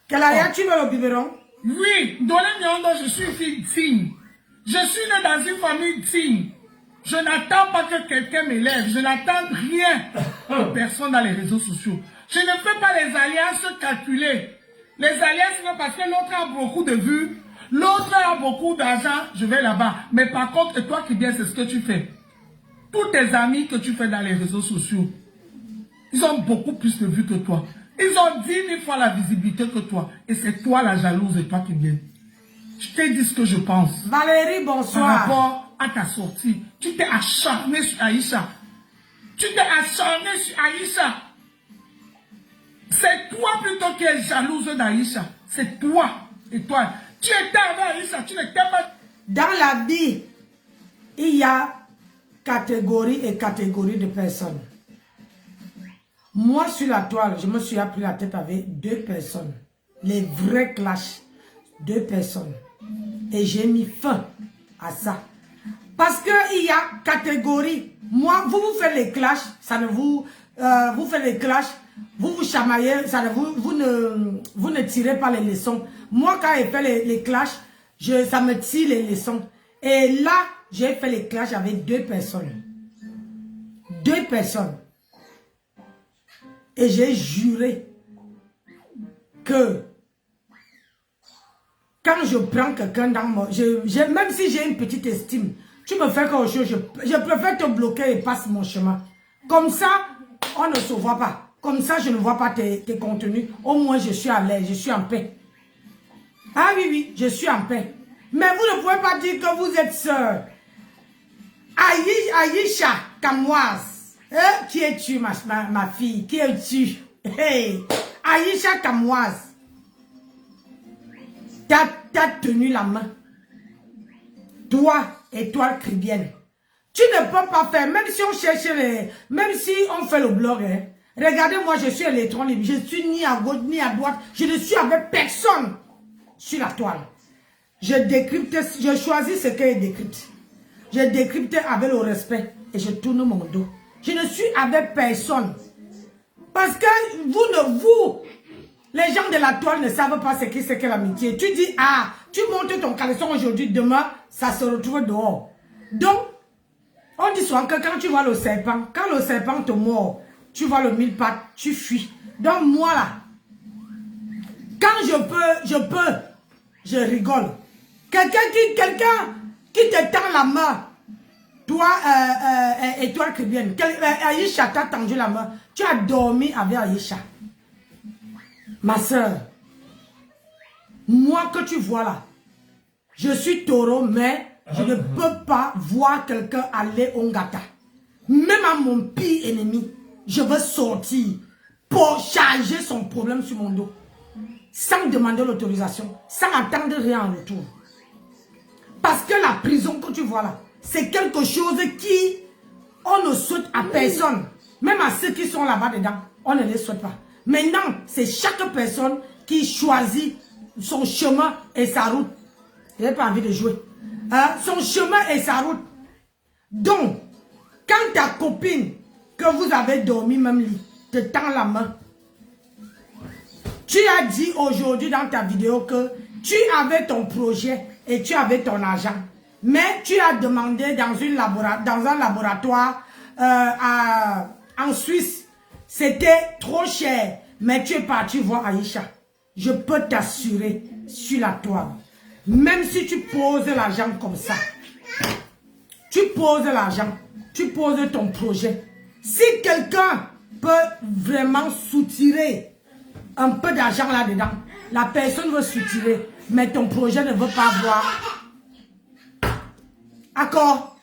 Kelaya, tu veux le biberon? Oui, Ndolé Miondo, je suis fille digne. Je suis né dans une famille digne. Je n'attends pas que quelqu'un m'élève. Je n'attends rien de personne dans les réseaux sociaux. Je ne fais pas les alliances calculées. Les alliances, c'est parce que l'autre a beaucoup de vues. L'autre a beaucoup d'argent, je vais là-bas. Mais par contre, et toi qui viens, c'est ce que tu fais. Tous tes amis que tu fais dans les réseaux sociaux, ils ont beaucoup plus de vues que toi. Ils ont 10 000 fois la visibilité que toi. Et c'est toi la jalouse et toi qui viens. Je t'ai dit ce que je pense. Valérie, bonsoir. Par rapport à ta sortie, tu t'es acharné sur Aïcha. Tu t'es acharné sur Aïcha. C'est toi plutôt qui es jalouse d'Aïcha. C'est toi. Et toi. Tu étais avec Aïcha, tu n'étais pas... Dans la vie, il y a catégorie et catégorie de personnes. Moi, sur la toile, je me suis appris la tête avec 2 personnes. Les vrais clashs. 2 personnes. Et j'ai mis fin à ça. Parce qu'il y a catégorie. Moi, vous faites les clashs, ça ne vous... vous faites les clashs, vous vous chamaillez, ça ne, vous ne tirez pas les leçons. Moi, quand j'ai fait les clashs, ça me tire les leçons. Et là, j'ai fait les clashs avec 2 personnes. 2 personnes. Et j'ai juré que quand je prends quelqu'un dans mon... même si j'ai une petite estime, tu me fais quelque chose, je préfère te bloquer et passe mon chemin. Comme ça, on ne se voit pas. Comme ça, je ne vois pas tes contenus. Au moins, je suis à l'aise, je suis en paix. Ah oui, oui, je suis en paix. Mais vous ne pouvez pas dire que vous êtes sœur. Aïcha Kamoise. Qui es-tu, ma fille? Qui es-tu? Hey, Aïcha Kamoise. T'as tenu la main. Toi, étoile chrétienne. Tu ne peux pas faire, même si on cherche même si on fait le blog, hein. Regardez, moi, je suis électron libre. Je suis ni à gauche, ni à droite. Je ne suis avec personne sur la toile. Je décrypte, je choisis ce que je décrypte. Je décrypte avec le respect et je tourne mon dos. Je ne suis avec personne. Parce que vous, les gens de la toile ne savent pas ce qu'est l'amitié. Tu dis, ah, tu montes ton caleçon aujourd'hui, demain, ça se retrouve dehors. Donc, on dit souvent que quand tu vois le serpent, quand le serpent te mord, tu vois le mille pattes, tu fuis. Donc moi là, quand je rigole. Quelqu'un qui te tend la main, toi, étoile chrétienne, Aïcha t'a tendu la main, tu as dormi avec Aïcha. Ma soeur, moi que tu vois là, je suis taureau, mais je ne peux pas voir quelqu'un aller au Ngata. Même à mon pire ennemi, je veux sortir pour charger son problème sur mon dos. Sans demander l'autorisation, sans attendre rien en retour. Parce que la prison que tu vois là, c'est quelque chose qui, on ne souhaite à personne. Même à ceux qui sont là-bas dedans, on ne les souhaite pas. Maintenant, c'est chaque personne qui choisit son chemin et sa route. Je n'ai pas envie de jouer. Son chemin et sa route. Donc, quand ta copine, que vous avez dormi même lit, te tend la main, tu as dit aujourd'hui dans ta vidéo que tu avais ton projet et tu avais ton argent. Mais tu as demandé dans un laboratoire en Suisse. C'était trop cher. Mais tu es parti voir Aïcha. Je peux t'assurer sur la toile. Même si tu poses l'argent comme ça. Tu poses l'argent. Tu poses ton projet. Si quelqu'un peut vraiment soutirer un peu d'argent là-dedans, la personne veut soutirer, mais ton projet ne veut pas voir. D'accord?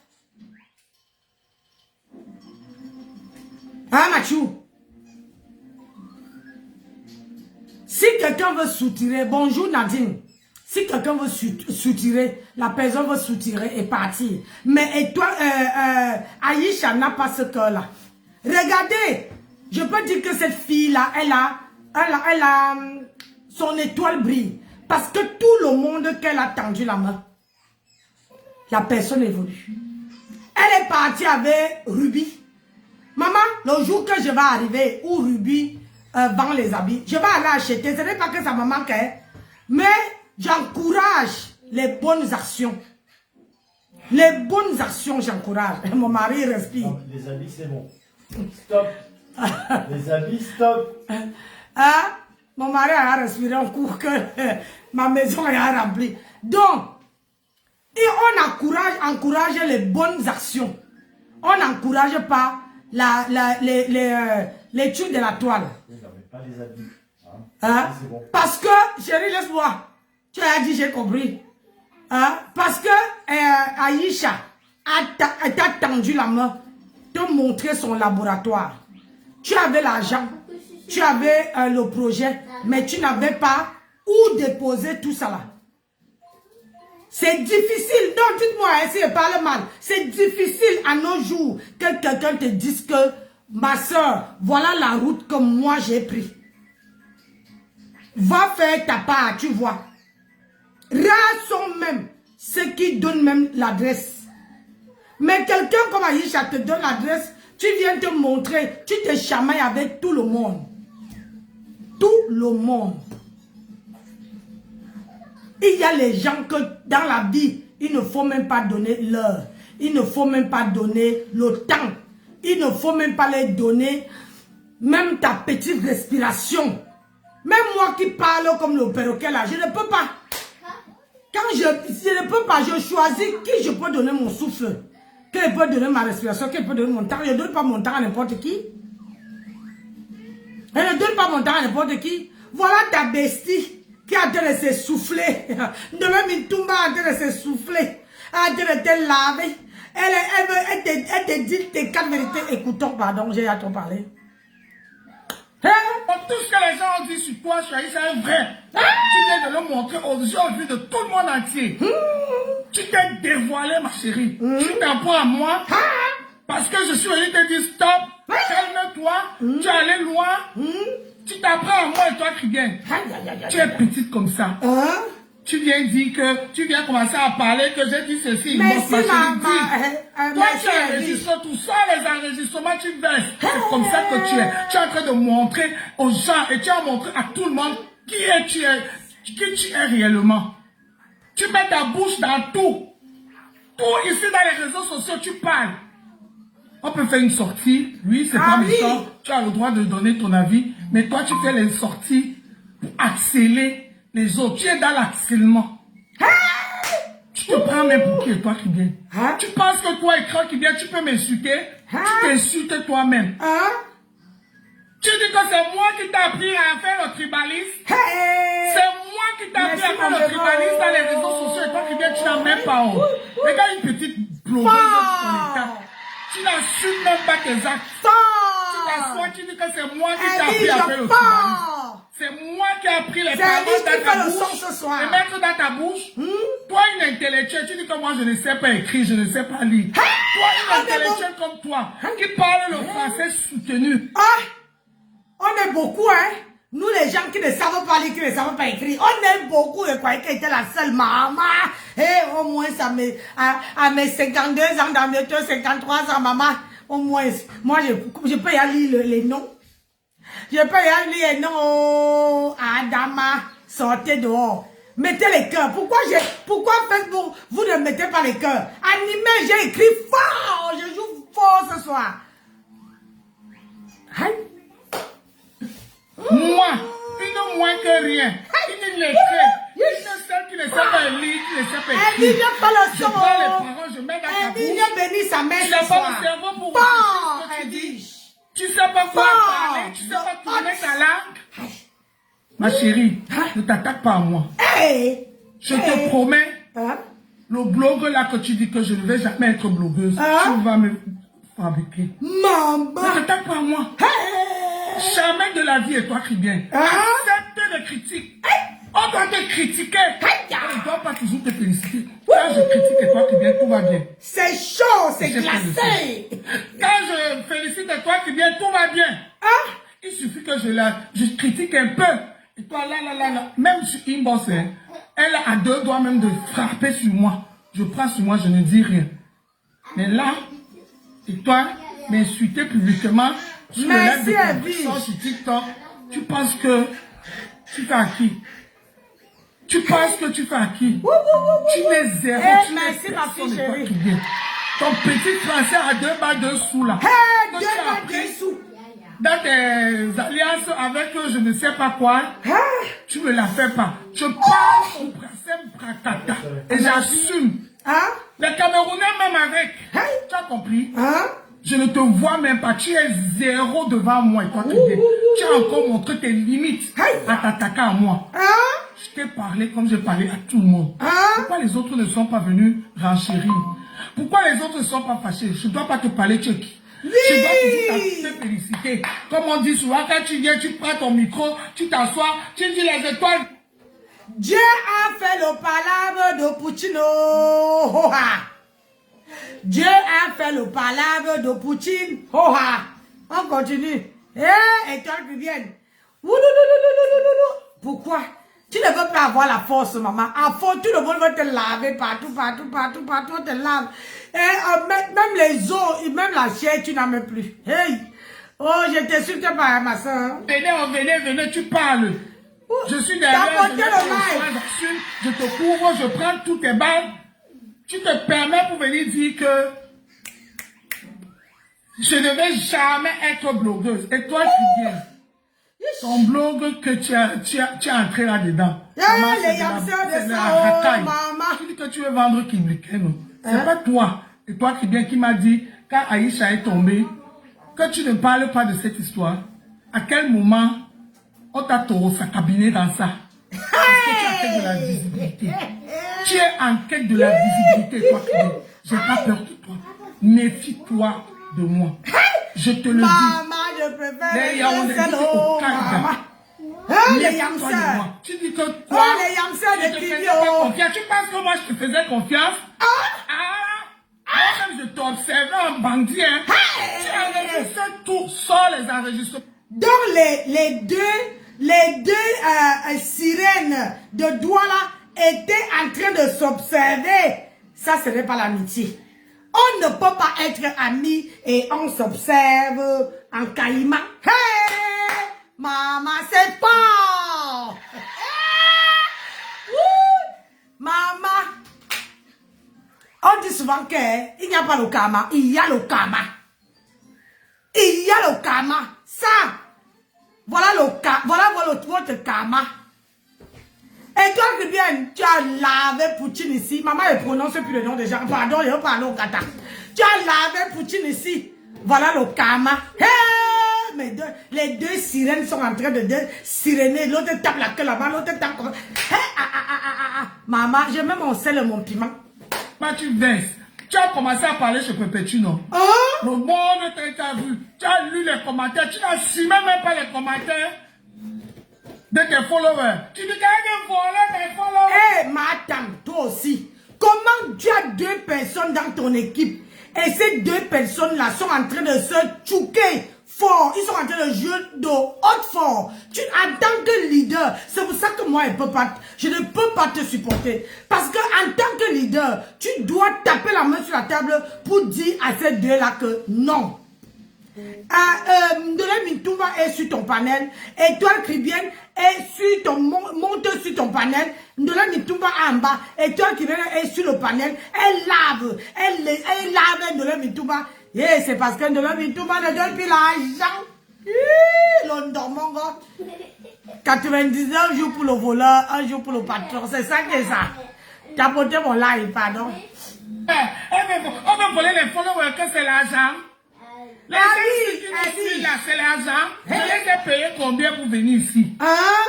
Hein, Mathieu? Si quelqu'un veut soutirer, bonjour Nadine. Si quelqu'un veut soutirer, la personne veut soutirer et partir. Mais et toi, Aïcha n'a pas ce cœur-là. Regardez, je peux dire que cette fille-là, elle a son étoile brille. Parce que tout le monde qu'elle a tendu la main, la personne évolue. Elle est partie avec Ruby. Maman, le jour que je vais arriver, où Ruby vend les habits, je vais aller acheter. Ce n'est pas que ça me manque, hein, mais j'encourage les bonnes actions. Les bonnes actions, j'encourage. Mon mari respire. Non, les habits, c'est bon. Stop. Les habits, stop. Mon mari a respiré en cours que ma maison est remplie. Donc, et on encourage les bonnes actions. On n'encourage pas les trucs de la toile. Oui, non, mais pas les habits. C'est bon. Parce que, chérie, laisse-moi. Tu as dit, j'ai compris. Parce que Aïcha t'a tendu la main, te montrer son laboratoire. Tu avais l'argent, tu avais le projet, mais tu n'avais pas où déposer tout ça là. C'est difficile. Donc, dites-moi, si je parle mal, c'est difficile à nos jours que quelqu'un te dise que, ma soeur, voilà la route que moi j'ai prise. Va faire ta part, tu vois. Rares sont même ceux qui donnent même l'adresse. Mais quelqu'un comme Aïcha te donne l'adresse, tu viens te montrer, tu te chamailles avec tout le monde. Tout le monde. Il y a les gens que dans la vie, il ne faut même pas donner l'heure. Il ne faut même pas donner le temps. Il ne faut même pas les donner même ta petite respiration. Même moi qui parle comme le perroquet là, je ne peux pas. Quand je ne peux pas, je choisis qui je peux donner mon souffle. Qui peut donner ma respiration, qui peut donner mon temps. Je ne donne pas mon temps à n'importe qui. Je ne donne pas mon temps à n'importe qui. Voilà ta bestie qui a en train de se souffler. Demain, Mintumba a en train de se souffler. A en train de te laver. Elle te dit tes 4 vérités. Écoutons, pardon, j'ai à t'en parler. Hein? Tout ce que les gens ont dit sur toi, Aïcha, est vrai. Tu viens de le montrer aux yeux de tout le monde entier. Tu Tu t'es dévoilé, ma chérie. Tu t'en prends à moi. Parce que je suis venu te dire stop. Calme-toi. Tu es allé loin. Tu t'apprends à moi et toi qui viens. Tu es petite comme ça. Tu viens dire que, tu viens commencer à parler que j'ai dit ceci. Merci, ma chérie, maman. toi, tu enregistres tout ça, les enregistrements, tu verses. C'est comme ça que tu es. Tu es en train de montrer aux gens et tu as montré à tout le monde qui tu es réellement. Tu mets ta bouche dans tout. Tout ici dans les réseaux sociaux, tu parles. On peut faire une sortie. Oui, c'est pas méchant. Tu as le droit de donner ton avis. Mais toi, tu fais les sorties pour accélérer les autres. Tu es dans l'acellement. Tu te prends même pour qui est toi qui viens. Tu penses que toi, écran qui vient, tu peux m'insulter. Tu t'insultes toi-même. Tu dis que c'est moi qui t'ai appris à faire le tribalisme. C'est moi qui t'ai appris à faire le tribalisme dans les réseaux sociaux. Et toi qui viens, tu n'as même pas honte. Regarde une petite blogueuse de ton état. Tu n'assumes même pas tes actes. Tu t'assois, tu dis que c'est moi qui t'ai appris à faire le tribalisme. C'est moi qui ai appris les paroles dans ta bouche, les mettre dans ta bouche. Toi, une intellectuelle, tu dis que moi, je ne sais pas écrire, je ne sais pas lire. Toi, une intellectuelle comme toi, qui parle le français soutenu. On est beaucoup, hein. Nous, les gens qui ne savent pas lire, qui ne savent pas écrire, on est beaucoup. Je croyais qu'elle était la seule maman. Et au moins, à mes 52 ans, dans mes 53 ans, maman, au moins, moi, je peux y aller les noms. Je peux y aller les noms. Adama, sortez dehors. Mettez les cœurs. Pourquoi Facebook, vous ne mettez pas les cœurs? Animé, j'ai écrit fort. Je joue fort ce soir. Hein? Moi, une moins que rien. Une lettrée. Une seule qui ne sait pas lire, qui ne sait pas écrire. Elle dit, je prends le son. Je prends les paroles, je mets dans ta bouche. Elle dit, je bénis sa mère Tu n'as ce pas soir. le cerveau pour Bon, ce que elle tu dit. dis. Tu sais pas quoi parler, tu sais pas tourner ta langue. Ma chérie, ne t'attaque pas à moi. Je te promets, le blog là que tu dis que je ne vais jamais être blogueuse, tu vas me fabriquer. Maman. Ne t'attaque pas à moi. Jamais de la vie et toi qui viens. Accepte les critiques. On doit te critiquer. On ne doit pas toujours te féliciter. Quand je critique et toi qui viens, tout va bien. C'est chaud, c'est glacé. Quand je félicite et toi qui viens, tout va bien. Il suffit que je critique un peu. Et toi, là, même sur Inbox, elle a deux doigts même de frapper sur moi. Je prends sur moi, je ne dis rien. Mais là, et toi, m'insulter publiquement, tu me lèves de ta bouche sur TikTok, tu penses que tu fais à qui? Tu penses que tu fais à qui? Tu n'es zéro, tu n'es personne de toi qui vient. Ton petit français à 2 balles, 2 sous là. 2 balles, 2 sous. Dans tes alliances avec eux, je ne sais pas quoi, tu ne la fais pas. Je parle au principe brakata et j'assume. Les Camerounais même avec. Tu as compris? Je ne te vois même pas. Tu es zéro devant moi et toi tu viens. Tu as encore montré tes limites à t'attaquer à moi. Je t'ai parlé comme j'ai parlé à tout le monde. Pourquoi les autres ne sont pas venus renchérir? Pourquoi les autres ne sont pas fâchés? Je ne dois pas te parler, tu es qui? Je dois te féliciter. Comme on dit souvent, quand tu viens, tu prends ton micro, tu t'assois, tu dis les étoiles. Dieu a fait le palabre de Puccino. Dieu a fait le palabre de Poutine. On continue. Étoile qui viennent. Pourquoi? Tu ne veux pas avoir la force, maman. À fond, tout le monde veut te laver partout, on te lave. Même les os, même la chair, tu n'en mets plus. Oh, je t'insulte pas, ma soeur. Venez, tu parles. Je suis derrière, je te couvre, je prends toutes tes balles. Tu te permets pour venir dire que je ne vais jamais être blogueuse. Et toi, tu viens. Ton blog que tu as entré là-dedans. Les hamsters de ça, maman. Tu dis que tu veux vendre Kimlikeno. C'est pas toi. Et toi qui viens, qui m'a dit, quand Aïcha est tombée, que tu ne parles pas de cette histoire. À quel moment on t'a cabiné dans ça? Parce que tu as fait de la visibilité. Tu es en quête de la visibilité, toi qui viens. J'ai pas peur de toi. Méfie-toi de moi. Je te le dis. Maman, je préfère au Canada. les yamseurs. Tu dis que Oh, toi, les yamseurs je de te faisais Kibio. pas confiance. Tu penses que moi, je te faisais confiance? Moi-même, je t'observais en bandit. Hein. Tu enregistres tout, sors les enregistrements. Donc, les deux sirènes de Douala étaient en train de s'observer. Ça, ce n'est pas l'amitié. On ne peut pas être amis et on s'observe en caïman. Hey! Maman, c'est pas! Maman! On dit souvent qu'il n'y a pas le karma. Il y a le karma. Il y a le karma. Ça, voilà votre karma. Et toi, Christian, tu as lavé Poutine ici. Maman, elle prononce plus le nom des gens. Pardon, je parle au kata. Tu as lavé Poutine ici. Voilà le karma. Hey! Mais les deux sirènes sont en train de siréner. L'autre tape la queue là-bas, l'autre tape comme ça. Hey, Maman, je mets mon sel et mon piment. Quand tu baisses, tu as commencé à parler sur Pépétuno. Oh? Le monde t'a vu. Tu as lu les commentaires. Tu n'assumes même pas les commentaires de tes followers. Tu dis qu'il y a des voleurs, des followers. Hé, madame, toi aussi. Comment tu as deux personnes dans ton équipe et ces deux personnes-là sont en train de se chouquer fort. Ils sont en train de jouer de haute fort. En tant que leader, c'est pour ça que moi, je ne peux pas te supporter. Parce que en tant que leader, tu dois taper la main sur la table pour dire à ces deux-là que non. Ndolé Mintumba est sur ton panel, Étoile Caribbeenne est sur ton monte sur ton panel, Ndolé Mintumba en bas, Étoile Caribbeenne est sur le panel, elle lave Ndolé Mintumba. Et c'est parce que Ndolé Mintumba ne donne plus l'argent. L'ondormongo. 99 jours pour le voleur, 1 jour pour le patron, c'est ça que c'est ça. Tu as porté mon live, pardon. On veut voler les followers que c'est l'argent. Les gens qui ici, là, c'est l'argent. Je les ai payés combien pour venir ici? Hein?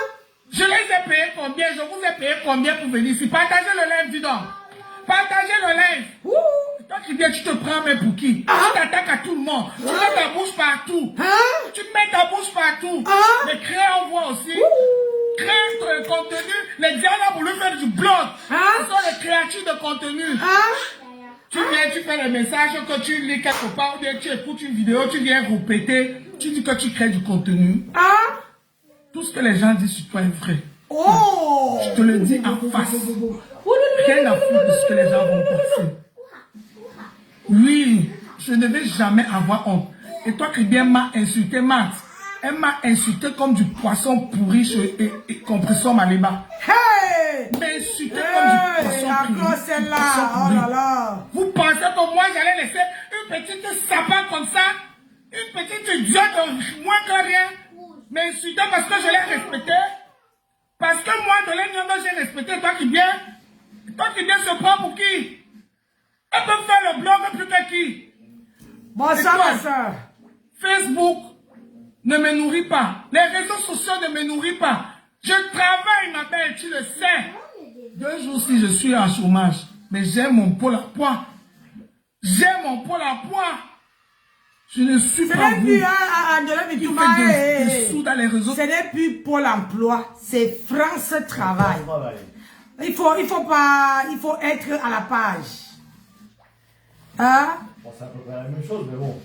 Je les ai payés combien? Je vous ai payé combien pour venir ici? Partagez le live, dis donc. Partagez le live. Toi qui viens, tu te prends mais pour qui? Tu t'attaques à tout le monde. Tu mets ta bouche partout. Tu mets ta bouche partout. Les créateurs, on voit aussi. Créer de contenu. Les gens ont voulu faire du blog. Ce sont les créatures de contenu. Tu viens, tu fais les messages que tu lis quelque part, ou bien tu écoutes une vidéo, tu viens répéter, tu dis que tu crées du contenu. Tout ce que les gens disent sur toi est vrai. Oh! Je te le dis en face. Rien à foutre de ce que les gens vont penser. Oui, je ne vais jamais avoir honte. Et toi qui bien m'a insulté, Matt, elle m'a insulté comme du poisson pourri et compression Maliba. Hey! Mais insulté comme du poisson pourri. Celle-là, oh là là. Vous pensez que moi j'allais laisser une petite sapin comme ça, une petite idiote moins que rien, m'insulter parce que je l'ai respecté? Parce que moi, de l'Union, j'ai respecté. Toi qui viens se prendre pour qui? Elle peut faire le blog plus que qui? Bonsoir, ma soeur. Facebook ne me nourrit pas. Les réseaux sociaux ne me nourrissent pas. Je travaille, ma belle, tu le sais. 2 jours si je suis en chômage. Mais j'ai mon pôle à poids. J'ai mon pôle à poids. Je ne suis pas vous. Ce n'est plus Pôle emploi, c'est France Travail. Il faut être à la page. Hein? Bon, c'est à peu près la même chose, mais bon.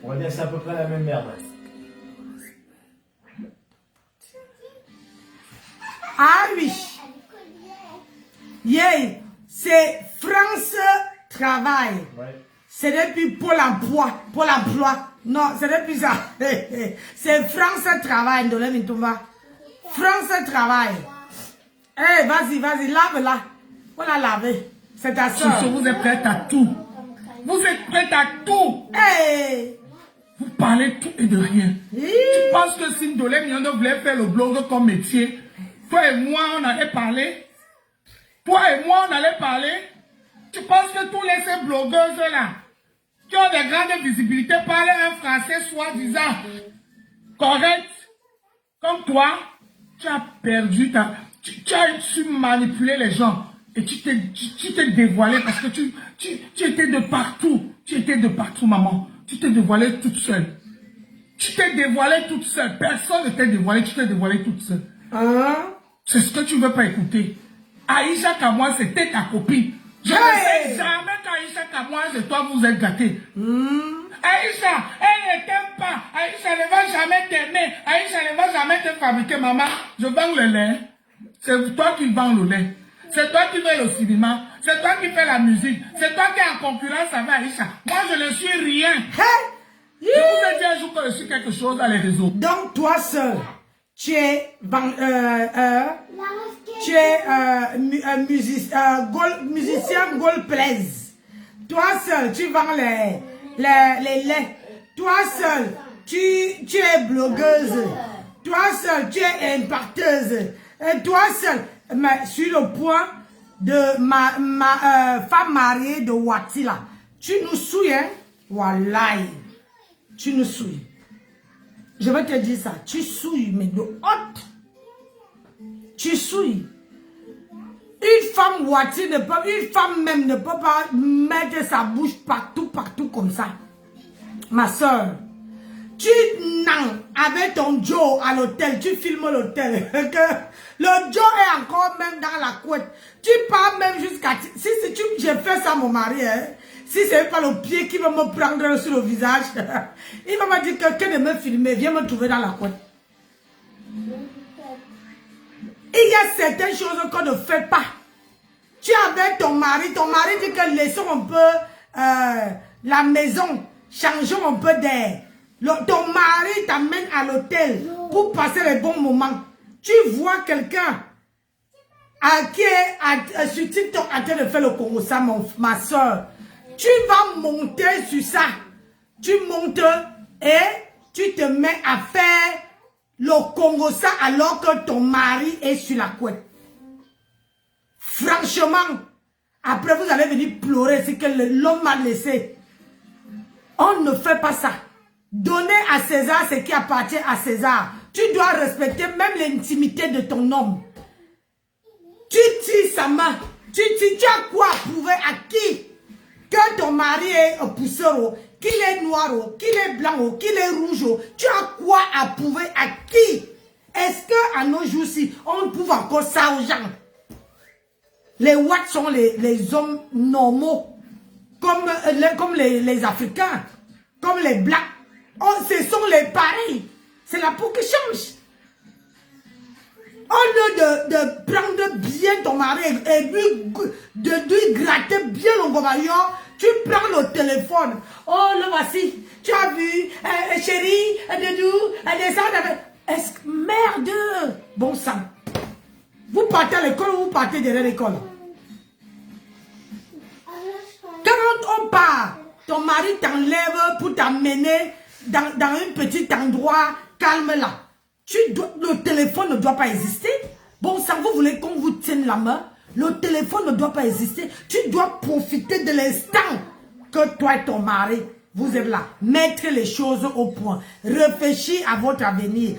On va dire que c'est à peu près la même merde. Ah oui. Yeah. C'est France Travail. Ouais. C'est depuis Pôle emploi. Pôle emploi. Non, c'est depuis ça. C'est France Travail, Ndolé Mintumba. France Travail. Eh, vas-y, lave-la. On l'a lavé. C'est ta soeur. Vous êtes prête à tout. Vous êtes prête à tout. Hey. Vous parlez tout et de rien. Tu penses que si Ndolé Miondo voulait faire le blog comme métier, toi et moi, on allait parler? Tu penses que tous les blogueuses là, qui ont des grandes visibilités, parlent un français soi-disant correct, comme toi, tu as perdu tu as su manipuler les gens et tu t'es dévoilé parce que tu étais de partout. Tu étais de partout, maman. Tu t'es dévoilée toute seule. Tu t'es dévoilée toute seule. Personne ne t'a dévoilé, tu t'es dévoilée toute seule. Hein? C'est ce que tu ne veux pas écouter. Aïcha Kamwa, c'était ta copine. Je ne sais jamais qu'Aïcha Kamwa, c'est toi, vous êtes gâtés. Aïcha, elle ne t'aime pas. Aïcha ne va jamais t'aimer. Aïcha ne va jamais te fabriquer. Maman, je vends le lait. C'est toi qui vends le lait. C'est toi qui fais le cinéma. C'est toi qui fais la musique. C'est toi qui es en concurrence avec Aïcha. Moi, je ne suis rien. Je vous ai dit un jour que je suis quelque chose dans les réseaux. Donc, toi seul, tu es, musicien Gold Plaise. Toi seul, tu vends les laits. Toi seul, tu es blogueuse. Toi seul, tu es impacteuse. Et toi seul, mais sur le point de ma femme mariée de Watila. Tu nous souilles, hein? Wallahi. Tu nous souilles. Je vais te dire ça. Tu souilles, mais de haute. Tu souilles. Une femme Wati ne peut, une femme même ne peut pas mettre sa bouche partout comme ça. Ma soeur, tu nangs avec ton Joe à l'hôtel, tu filmes l'hôtel. Le Joe est encore même dans la couette. Tu pars même jusqu'à... Si j'ai fait ça à mon mari, hein, si ce n'est pas le pied qui va me prendre sur le visage, il va me dire quelqu'un de me filmer, viens me trouver dans la couette. Il y a certaines choses qu'on ne fait pas. Tu es avec ton mari dit que laissons un peu la maison, changeons un peu d'air. Ton mari t'amène à l'hôtel pour passer les bons moments. Tu vois quelqu'un qui est sur TikTok en train de faire le Congo, ça, ma soeur. Tu vas monter sur ça. Tu montes et tu te mets à faire le Congo ça alors que ton mari est sur la couette. Franchement, après vous allez venir pleurer si que l'homme m'a laissé. On ne fait pas ça. Donnez à César ce qui appartient à César. Tu dois respecter même l'intimité de ton homme. Tu tires sa main. Tu as quoi à prouver à qui? Que ton mari est pousseur, qu'il est noir, qu'il est blanc, qu'il est rouge. Tu as quoi à prouver à qui? Est-ce qu'à nos jours-ci, on prouve encore ça aux gens? Les Ouatt sont les hommes normaux, comme les Africains, comme les Blancs. Oh, ce sont les pareils. C'est la peau qui change. Au lieu de prendre bien ton mari et de lui gratter bien le gobaillon, tu prends le téléphone. Oh, le voici. Tu as vu, chérie, merde. Bon sang. Vous partez à l'école ou vous partez derrière l'école? Quand on part, ton mari t'enlève pour t'amener dans un petit endroit calme là. Le téléphone ne doit pas exister. Bon sang, vous voulez qu'on vous tienne la main? Le téléphone ne doit pas exister. Tu dois profiter de l'instant que toi et ton mari, vous êtes là. Mettre les choses au point. Réfléchir à votre avenir.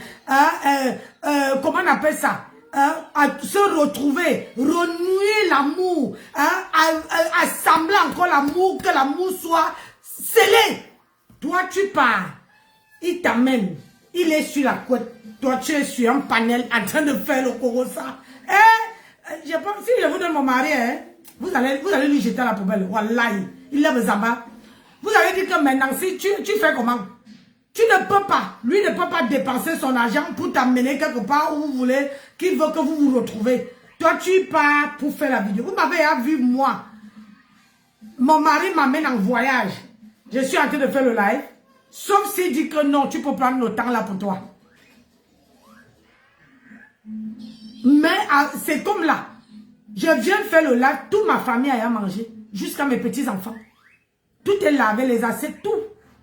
Comment on appelle ça? À se retrouver, renouer l'amour, assembler encore l'amour, que l'amour soit scellé. Toi, tu pars, il t'amène, il est sur la côte, toi, tu es sur un panel en train de faire le corossa. Je pense, si je vous donne mon mari, vous allez lui jeter à la poubelle. Wallahi, il lève Zamba. Vous allez dire que maintenant, si tu fais comment? Tu ne peux pas, lui ne peut pas dépenser son argent pour t'amener quelque part où vous voulez, qu'il veut que vous vous retrouvez. Toi, tu pars pour faire la vidéo. Vous m'avez vu, moi. Mon mari m'amène en voyage. Je suis en train de faire le live. Sauf s'il dit que non, tu peux prendre le temps là pour toi. Mais c'est comme là. Je viens faire le live, toute ma famille a mangé, jusqu'à mes petits-enfants. Tout est lavé, les assiettes, tout.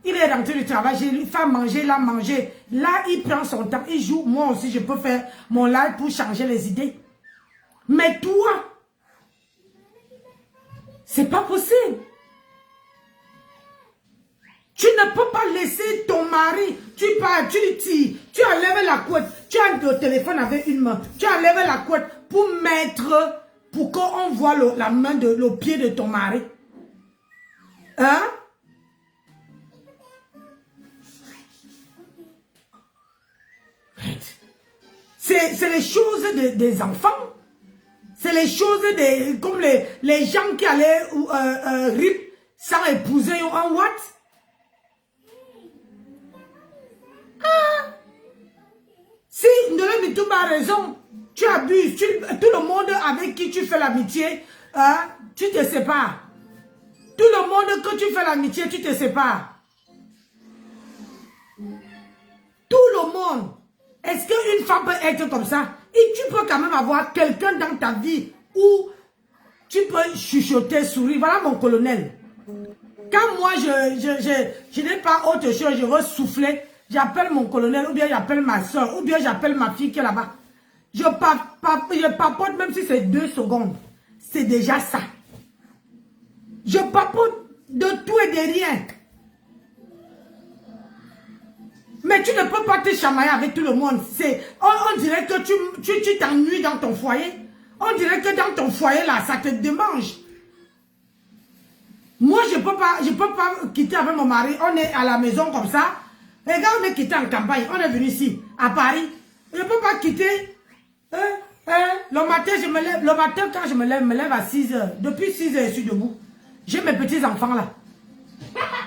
Il est rentré du travail, j'ai lui fait manger, il a mangé. Là, il prend son temps, il joue. Moi aussi, je peux faire mon live pour changer les idées. Mais toi, c'est pas possible. Tu ne peux pas laisser ton mari, tu pars, tu lui tires, tu enlèves la couette, tu as le téléphone avec une main, tu enlèves la couette pour mettre, pour qu'on voit la main, le pied de ton mari. Hein? c'est les choses des enfants. C'est les choses comme les gens qui allaient rip sans épouser en what? Si Ndolé Mitumba a raison, tu abuses, tout le monde avec qui tu fais l'amitié, tu te sépares. Tout le monde que tu fais l'amitié, tu te sépares. Tout le monde. Est-ce qu'une femme peut être comme ça? Et tu peux quand même avoir quelqu'un dans ta vie où tu peux chuchoter, sourire. Voilà mon colonel. Quand moi, je n'ai pas autre chose, je veux souffler, j'appelle mon colonel, ou bien j'appelle ma soeur, ou bien j'appelle ma fille qui est là-bas. Je papote même si c'est 2 secondes. C'est déjà ça. Je papote de tout et de rien. Mais tu ne peux pas te chamailler avec tout le monde. On dirait que tu t'ennuies dans ton foyer. On dirait que dans ton foyer, là, ça te démange. Moi, je peux pas quitter avec mon mari. On est à la maison comme ça. Regarde, on est quitté en campagne. On est venu ici, à Paris. Je ne peux pas quitter. Le matin, quand je me lève à 6 h. Depuis 6 h, je suis debout. J'ai mes petits-enfants là.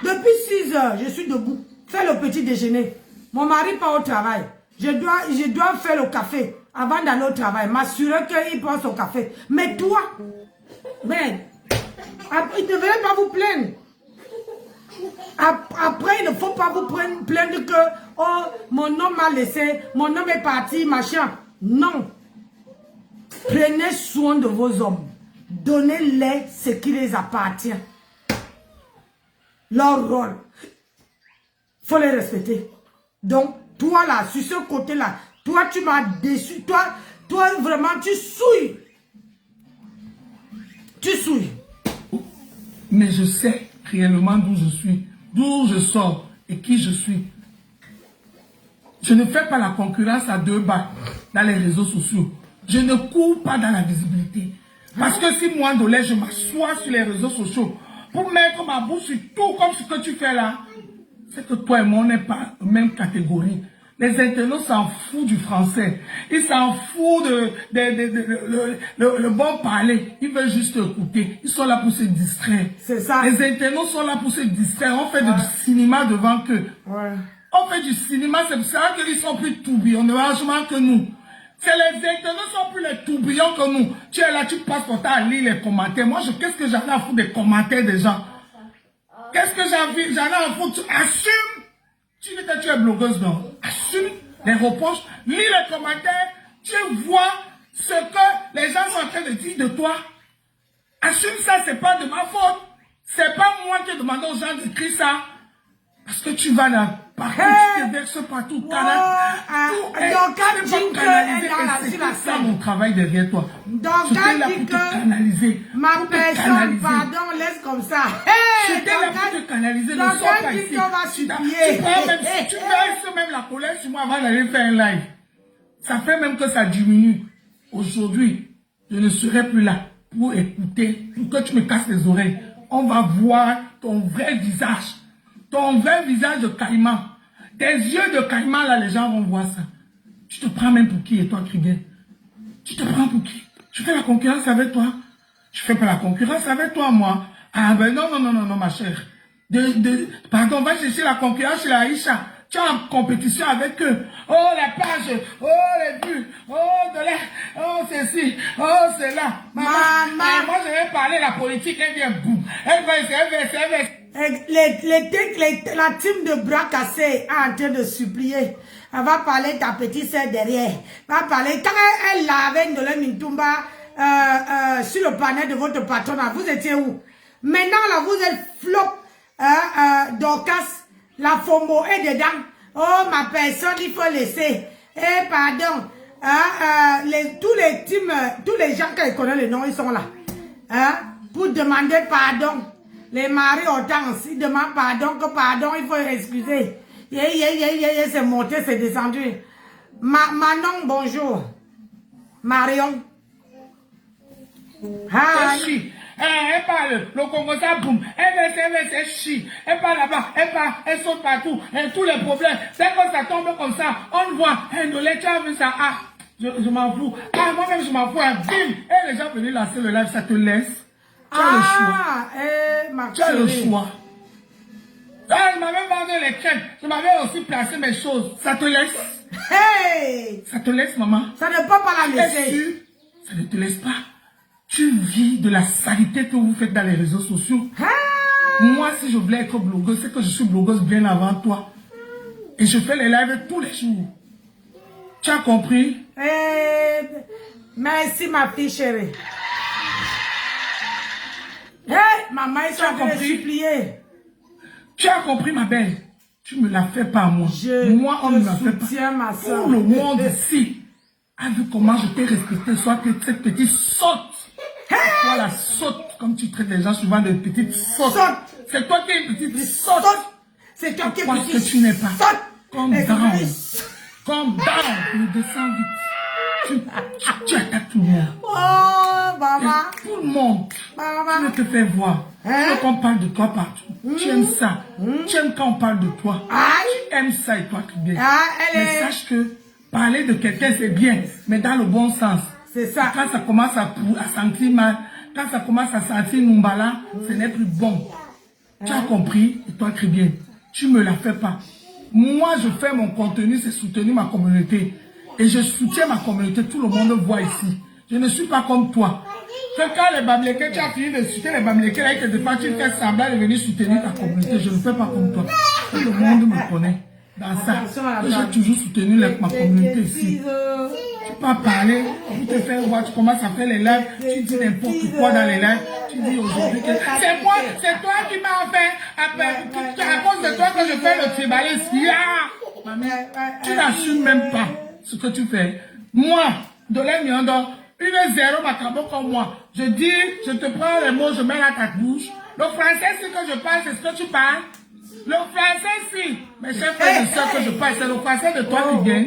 Depuis 6 h, je suis debout. Fais le petit déjeuner. Mon mari part au travail. Je dois faire le café avant d'aller au travail. M'assurer qu'il prend son café. Mais toi, ben, il ne devrait pas vous plaindre. Après, il ne faut pas vous plaindre que oh, mon homme m'a laissé, mon homme est parti, machin. Non. Prenez soin de vos hommes. Donnez-les ce qui les appartient. Leur rôle. Il faut les respecter. Donc, toi là, sur ce côté-là, toi tu m'as déçu. Toi vraiment, tu souilles. Tu souilles. Mais je sais réellement d'où je suis, d'où je sors et qui je suis. Je ne fais pas la concurrence à 2 bas dans les réseaux sociaux. Je ne cours pas dans la visibilité. Parce que si moi, Ndolé, je m'assois sur les réseaux sociaux pour mettre ma bouche sur tout comme ce que tu fais là, c'est que toi et moi, on n'est pas la même catégorie. Les internautes s'en foutent du français. Ils s'en foutent le bon parler. Ils veulent juste écouter. Ils sont là pour se distraire. C'est ça. Les internautes sont là pour se distraire. On fait du cinéma devant eux. Ouais. On fait du cinéma, c'est pour ça qu'ils sont plus tourbillons que nous. C'est les internautes sont plus les tourbillons que nous. Tu es là, tu passes ton temps à lire les commentaires. Moi, qu'est-ce que j'en ai à foutre des commentaires des gens? Qu'est-ce que j'en ai à foutre? Assume. Tu dis que tu es blogueuse, non? Assume les reproches, lis les commentaires, tu vois ce que les gens sont en train de dire de toi. Assume ça, c'est pas de ma faute. C'est pas moi qui ai demandé aux gens d'écrire ça. Parce que tu vas là, partout, tu te verses partout. C'est ça mon travail derrière toi. Donc, j'étais là pour te canaliser. Ma personne, pardon, laisse comme ça. J'étais là pour te canaliser. Ne sors pas ici. Tu verses même la colère sur moi avant d'aller faire un live. Ça fait même que ça diminue. Aujourd'hui, je ne serai plus là pour écouter, pour que tu me casses les oreilles. On va voir ton vrai visage. Ton vrai visage de caïman. Tes yeux de caïman, là, les gens vont voir ça. Tu te prends même pour qui, et toi, Krieger? Tu te prends pour qui? Je fais la concurrence avec toi. Je fais pas la concurrence avec toi, moi. Ah ben non, ma chère. Pardon, va chercher la concurrence chez la Aïcha. Tu es en compétition avec eux. Oh, les pages. Oh, les vues. Oh, de là. Oh, ceci. Oh, c'est là. Maman. Moi, je vais parler la politique. Elle vient, boum. Elle va. La team de bras cassés est en train de supplier. Elle va parler de ta petite sœur derrière. Elle va parler. Quand elle lavait Ndolé Mitumba sur le panel de votre patronat, vous étiez où? Maintenant, là, vous êtes flop. Dorcas, la FOMO est dedans. Oh, ma personne, il faut laisser. Eh, pardon. Tous les teams, tous les gens qui connaissent le nom, ils sont là. Pour demander pardon. Les maris Hortense, ils demandent pardon, il faut excuser. C'est monté, c'est descendu. Manon, bonjour. Marion. Hi. Elle parle, le Congo ça boum, elle chie, elle parle là-bas, elle saute partout, tous les problèmes, c'est quand ça tombe comme ça, on voit, Ndolé, tu as vu ça, Je m'en fous. Ah, moi-même, je m'en fous. Hein. Bim. Et les gens venaient lancer le live, ça te laisse. Tu as le choix. Tu as le choix. Ah, je m'avais vendu les crêpes. Je m'avais aussi placé mes choses. Ça te laisse. Hey! Ça te laisse, maman. Ça ne peut pas la laisser. Tu, ça ne te laisse pas. Tu vis de la saleté que vous faites dans les réseaux sociaux. Ah! Moi, si je voulais être blogueuse, c'est que je suis blogueuse bien avant toi. Et je fais les lives tous les jours. Tu as compris? Merci, ma fille chérie. Hey, maman, ils sont en train de supplier. Tu as compris, ma belle? Tu me la fais pas, moi. Moi, on ne me la fait pas. Ma soeur. Tout le monde ici a vu comment je t'ai respecté. Soit que cette petite sotte. Toi, la sotte, comme tu traites les gens souvent de petites sottes. C'est toi qui es une petite sotte. C'est toi qui es parce petite que tu n'es pas. sotte. Comme down. Comme down. Ne descends vite. Tu attaques tout le monde. Oh, maman. Tout le monde. Maman. Tu ne te fais voir. Tu veux qu'on parle de toi partout. Tu aimes ça. Tu aimes quand on parle de toi. Tu aimes ça et toi, tu bien. Mais sache que parler de quelqu'un, c'est bien. Mais dans le bon sens. C'est ça. Quand ça commence à sentir mal, quand ça commence à sentir Numbala, ce n'est plus bon. Tu as compris et toi, bien. Tu me la fais pas. Moi, je fais mon contenu, c'est soutenir ma communauté. Et je soutiens ma communauté, tout le monde voit ici. Je ne suis pas comme toi. Que quand les Bamileke, tu as fini de soutenir les Bamileke, là, ils te défendent, tu fais semblant de venir soutenir ta communauté. Je ne fais pas comme toi. Tout le monde me connaît. Dans ça, j'ai toujours soutenu ma communauté ici. Tu peux pas parler, tu te fais voir, tu commences à faire les lives, tu dis n'importe quoi dans les lives. Tu dis aujourd'hui que c'est moi, c'est toi qui m'as fait. À cause de toi que je fais le tribaliste. Maman, tu n'assumes même pas ce que tu fais. Moi, de l'Emiandor, une zéro macabo comme moi. Je dis, je te prends les mots, je mets à ta bouche. Le français, c'est que je parle, c'est ce que tu parles. Le français, si. Mes chers frères et sœurs que je parle, c'est le français de toi qui vient.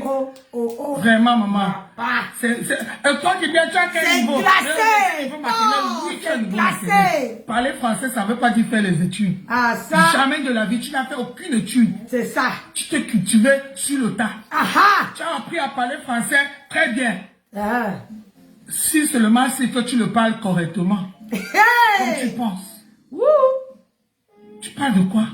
Vraiment, maman. Toi qui viens, tu as quel niveau? C'est glacé. C'est glacé. Parler français, ça ne veut pas dire faire les études. Ah, ça. Jamais de la vie, tu n'as fait aucune étude. C'est ça. Tu t'es cultivé sur le tas. Tu as appris à parler français très bien. Ah. Si seulement c'est que tu le parles correctement. Comme tu penses. Tu parles de quoi?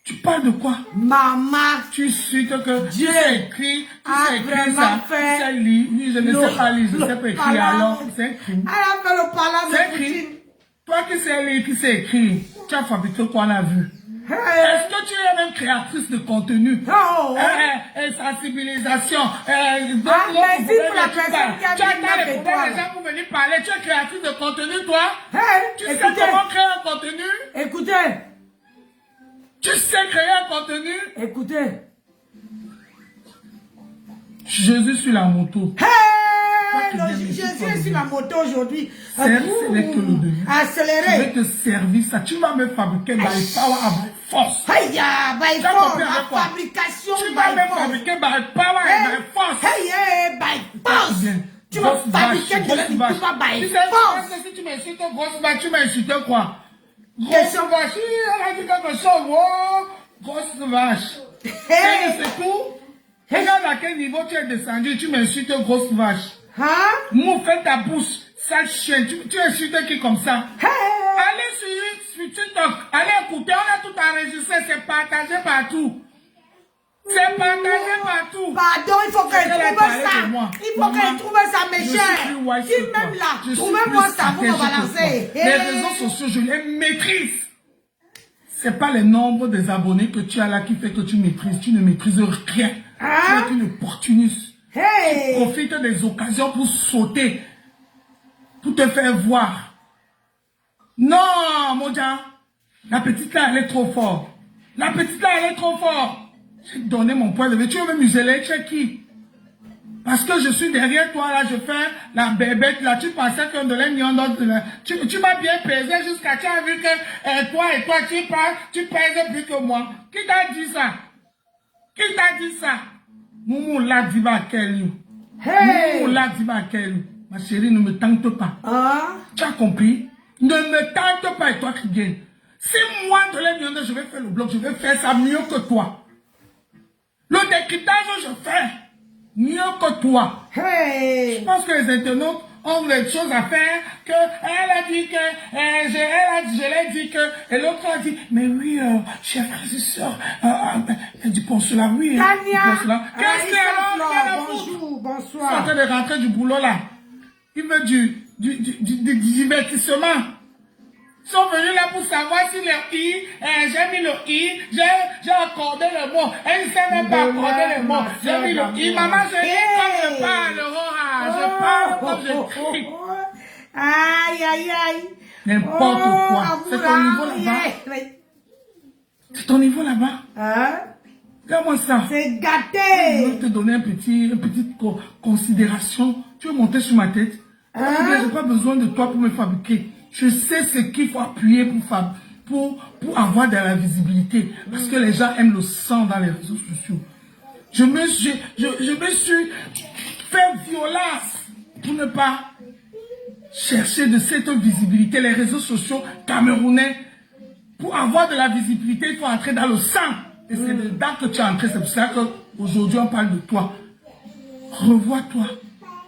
Tu parles de quoi? Maman. Tu suis que Dieu tu sais écrire, tu sais écrire ça, tu sais lire. Oui, je ne sais pas lire, je sais pas écrire alors. C'est écrit. Elle a fait le parlant de écrit. Toi qui sais lire, qui sais écrire, tu as fabriqué quoi on a vu? Est-ce que tu es même créatrice de contenu? Sensibilisation. Merci pour la personne qui a tu as les gens pour venir parler. Tu es créatrice de contenu, toi? Tu sais comment créer un contenu? Écoutez. Tu sais créer un contenu? Écoutez. Jésus sur la moto. Jésus est sur la moto aujourd'hui. C'est que le début. Accéléré. Je vais te servir ça. Tu vas me fabriquer by power à force. By force. La fabrication. Tu vas me fabriquer by power et by force. By force. Tu vas fabriquer de la by force. Si tu m'insultes grosse vache, tu m'insultes quoi? Grosse vache, elle a dit quelque chose. Grosse vache. C'est tout. Regarde à quel niveau tu es descendu, tu m'insultes grosse vache. Mou, fais ta bouche, sale chien. Tu insultes qui comme ça? Allez sur TikTok, allez écouter, on a tout enregistré, c'est partagé partout. C'est partagé partout. Pardon, il faut qu'elle trouve ça. Il faut qu'elle trouve ça, mes chers. Si même là, trouvez-moi ça, vous me balancez. Les réseaux sociaux, je les maîtrise. C'est pas le nombre des abonnés que tu as là qui fait que tu maîtrises. Tu ne maîtrises rien. Tu es une opportuniste. Tu profites des occasions pour sauter. Pour te faire voir. Non, Moja. La petite là, elle est trop forte. La petite là, elle est trop forte. J'ai donné mon point de vue. Tu veux me museler, tu es qui? Parce que je suis derrière toi, là, je fais la bébête, là, tu pensais que de l'aignandor, tu m'as bien pesé jusqu'à, tu as vu que toi et toi, tu pèses plus que moi. Qui t'a dit ça? Qui t'a dit ça? Moumou l'a dit ma quelle. Moumou l'a dit ma quelle. Ma chérie, ne me tente pas. Tu as compris? Ne me tente pas et toi qui gagne. Si moi, de l'aignandor, je vais faire le blog, je vais faire ça mieux que toi. Le décryptage, je fais. mieux que toi. Hey. Je pense que les internautes ont des choses à faire, que elle a dit que, je l'ai dit que, et l'autre a dit, mais oui, chers frères et sœurs, elle dit pour cela, oui. Tania, pour cela. Qu'est-ce que alors, bonjour, ils sont en bonsoir. train de rentrer du boulot là. Ils veulent du divertissement. Ils sont venus là pour savoir si le i, j'ai mis le i, j'ai accordé le mot. Elle ne sait même pas accorder le mot. J'ai mis le i. Maman, je lis comme je parle, je parle comme je crie. Aïe, aïe, aïe. N'importe quoi. C'est ton niveau là-bas. C'est ton niveau là-bas. Hein? Regarde-moi ça. C'est Je gâté. vais te donner une petite considération. Tu veux monter sur ma tête? Je n'ai pas besoin de toi pour me fabriquer. Je sais ce qu'il faut appuyer pour avoir de la visibilité. Parce que les gens aiment le sang dans les réseaux sociaux. Je me suis fait violence pour ne pas chercher de cette visibilité. Les réseaux sociaux camerounais, pour avoir de la visibilité, il faut entrer dans le sang. Et c'est dedans que tu es entré. C'est pour ça qu'aujourd'hui on parle de toi. Revois-toi,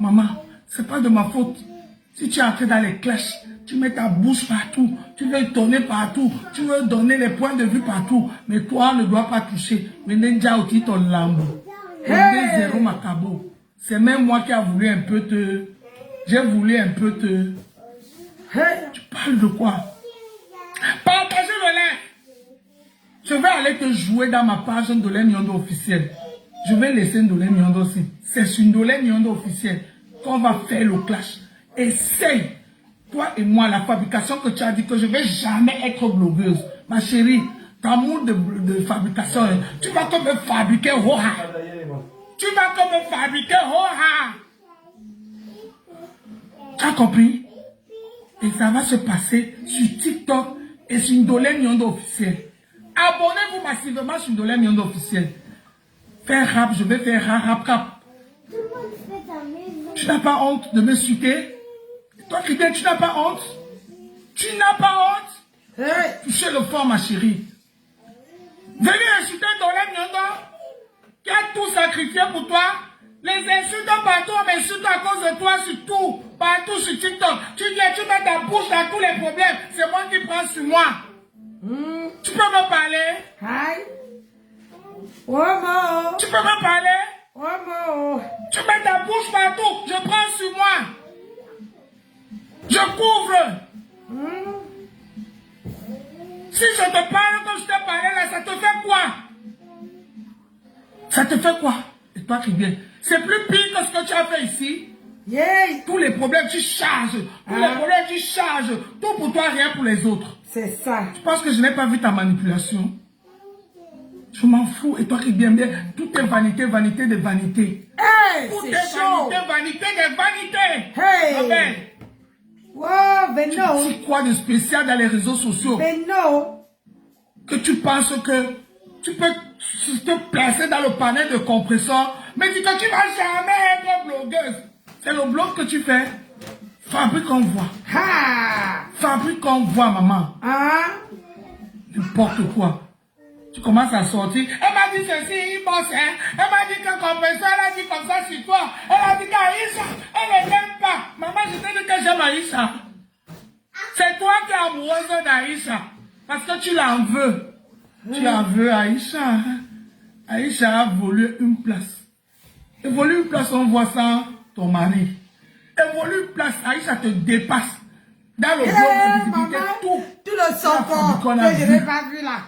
maman. C'est pas de ma faute. Si tu es entré dans les clashs, tu mets ta bouche partout, tu veux tourner partout, tu veux donner les points de vue partout, mais toi, on ne doit pas toucher. Mais Nenja Oti ton lambo. Zéro macabo. C'est même moi qui a voulu un peu te... J'ai voulu un peu te... Tu parles de quoi? Partagez le lien. Je vais aller te jouer dans ma page Ndolé Nyondo officielle. Je vais laisser Ndolé Nyondo aussi. C'est sur Ndolé Nyondo officielle qu'on va faire le clash. Essaye. Toi et moi, la fabrication que tu as dit que je ne vais jamais être blogueuse. Ma chérie, ton amour de fabrication, tu vas comme me fabriquer Roha. Tu vas comme me fabriquer Roha. Tu as compris? Et ça va se passer sur TikTok et sur Ndolé Nyondo officiel. Abonnez-vous massivement sur Ndolé Nyondo officiel. Faire rap, je vais faire rap. Tout le monde fait ta maison. Tu n'as pas honte de me suiter? Toi qui dis, tu n'as pas honte? Tu n'as pas honte? Hey. Touchez le fond, ma chérie. Venez insulter Ndolé Nyondo, qui a tout sacrifié pour toi. Les insultes partout, on m'insulte à cause de toi sur tout. Partout sur TikTok. Tu viens, tu mets ta bouche dans tous les problèmes. C'est moi qui prends sur moi. Tu peux me parler? Hi. Omo. Tu peux me parler? Omo. Tu mets ta bouche partout. Je prends sur moi. Je couvre. Si je te parle comme je t'ai parlé là, ça te fait quoi? Ça te fait quoi? Et toi qui viens. C'est plus pire que ce que tu as fait ici. Yay. Tous les problèmes, tu charges. Tous les problèmes, tu charges. Tout pour toi, rien pour les autres. C'est ça. Tu penses que je n'ai pas vu ta manipulation? Je m'en fous. Et toi qui viens bien, tout est vanité, vanité de vanité. Hey, Tout c'est est chaud. vanité, vanité de vanité. Hey. Amen. Wow, Beno. Tu crois de spécial dans les réseaux sociaux? Beno. Que tu penses que tu peux te placer dans le panel de compresseur, mais dis que tu vas jamais être blogueuse. C'est le blog que tu fais. Fabrique en voix. Ha. Fabrique en voix, maman. Hein? N'importe quoi. Tu commences à sortir. Elle m'a dit ceci, il bosse, hein. Elle m'a dit que compresseur, elle a dit comme ça sur toi. Elle a dit qu'Aïcha, elle ne l'aime pas. Maman, je t'ai dit que j'aime Aïcha. C'est toi qui es amoureuse d'Aïcha. Parce que tu l'en veux. Tu la veux, Aïcha. Hein? Aïcha a volé une place. Et voler une place, on voit ça, ton mari. Et voler une place, Aïcha te dépasse. Dans le blog de visibilité, tout le sang qu'on que a je vu. n'ai pas vu là.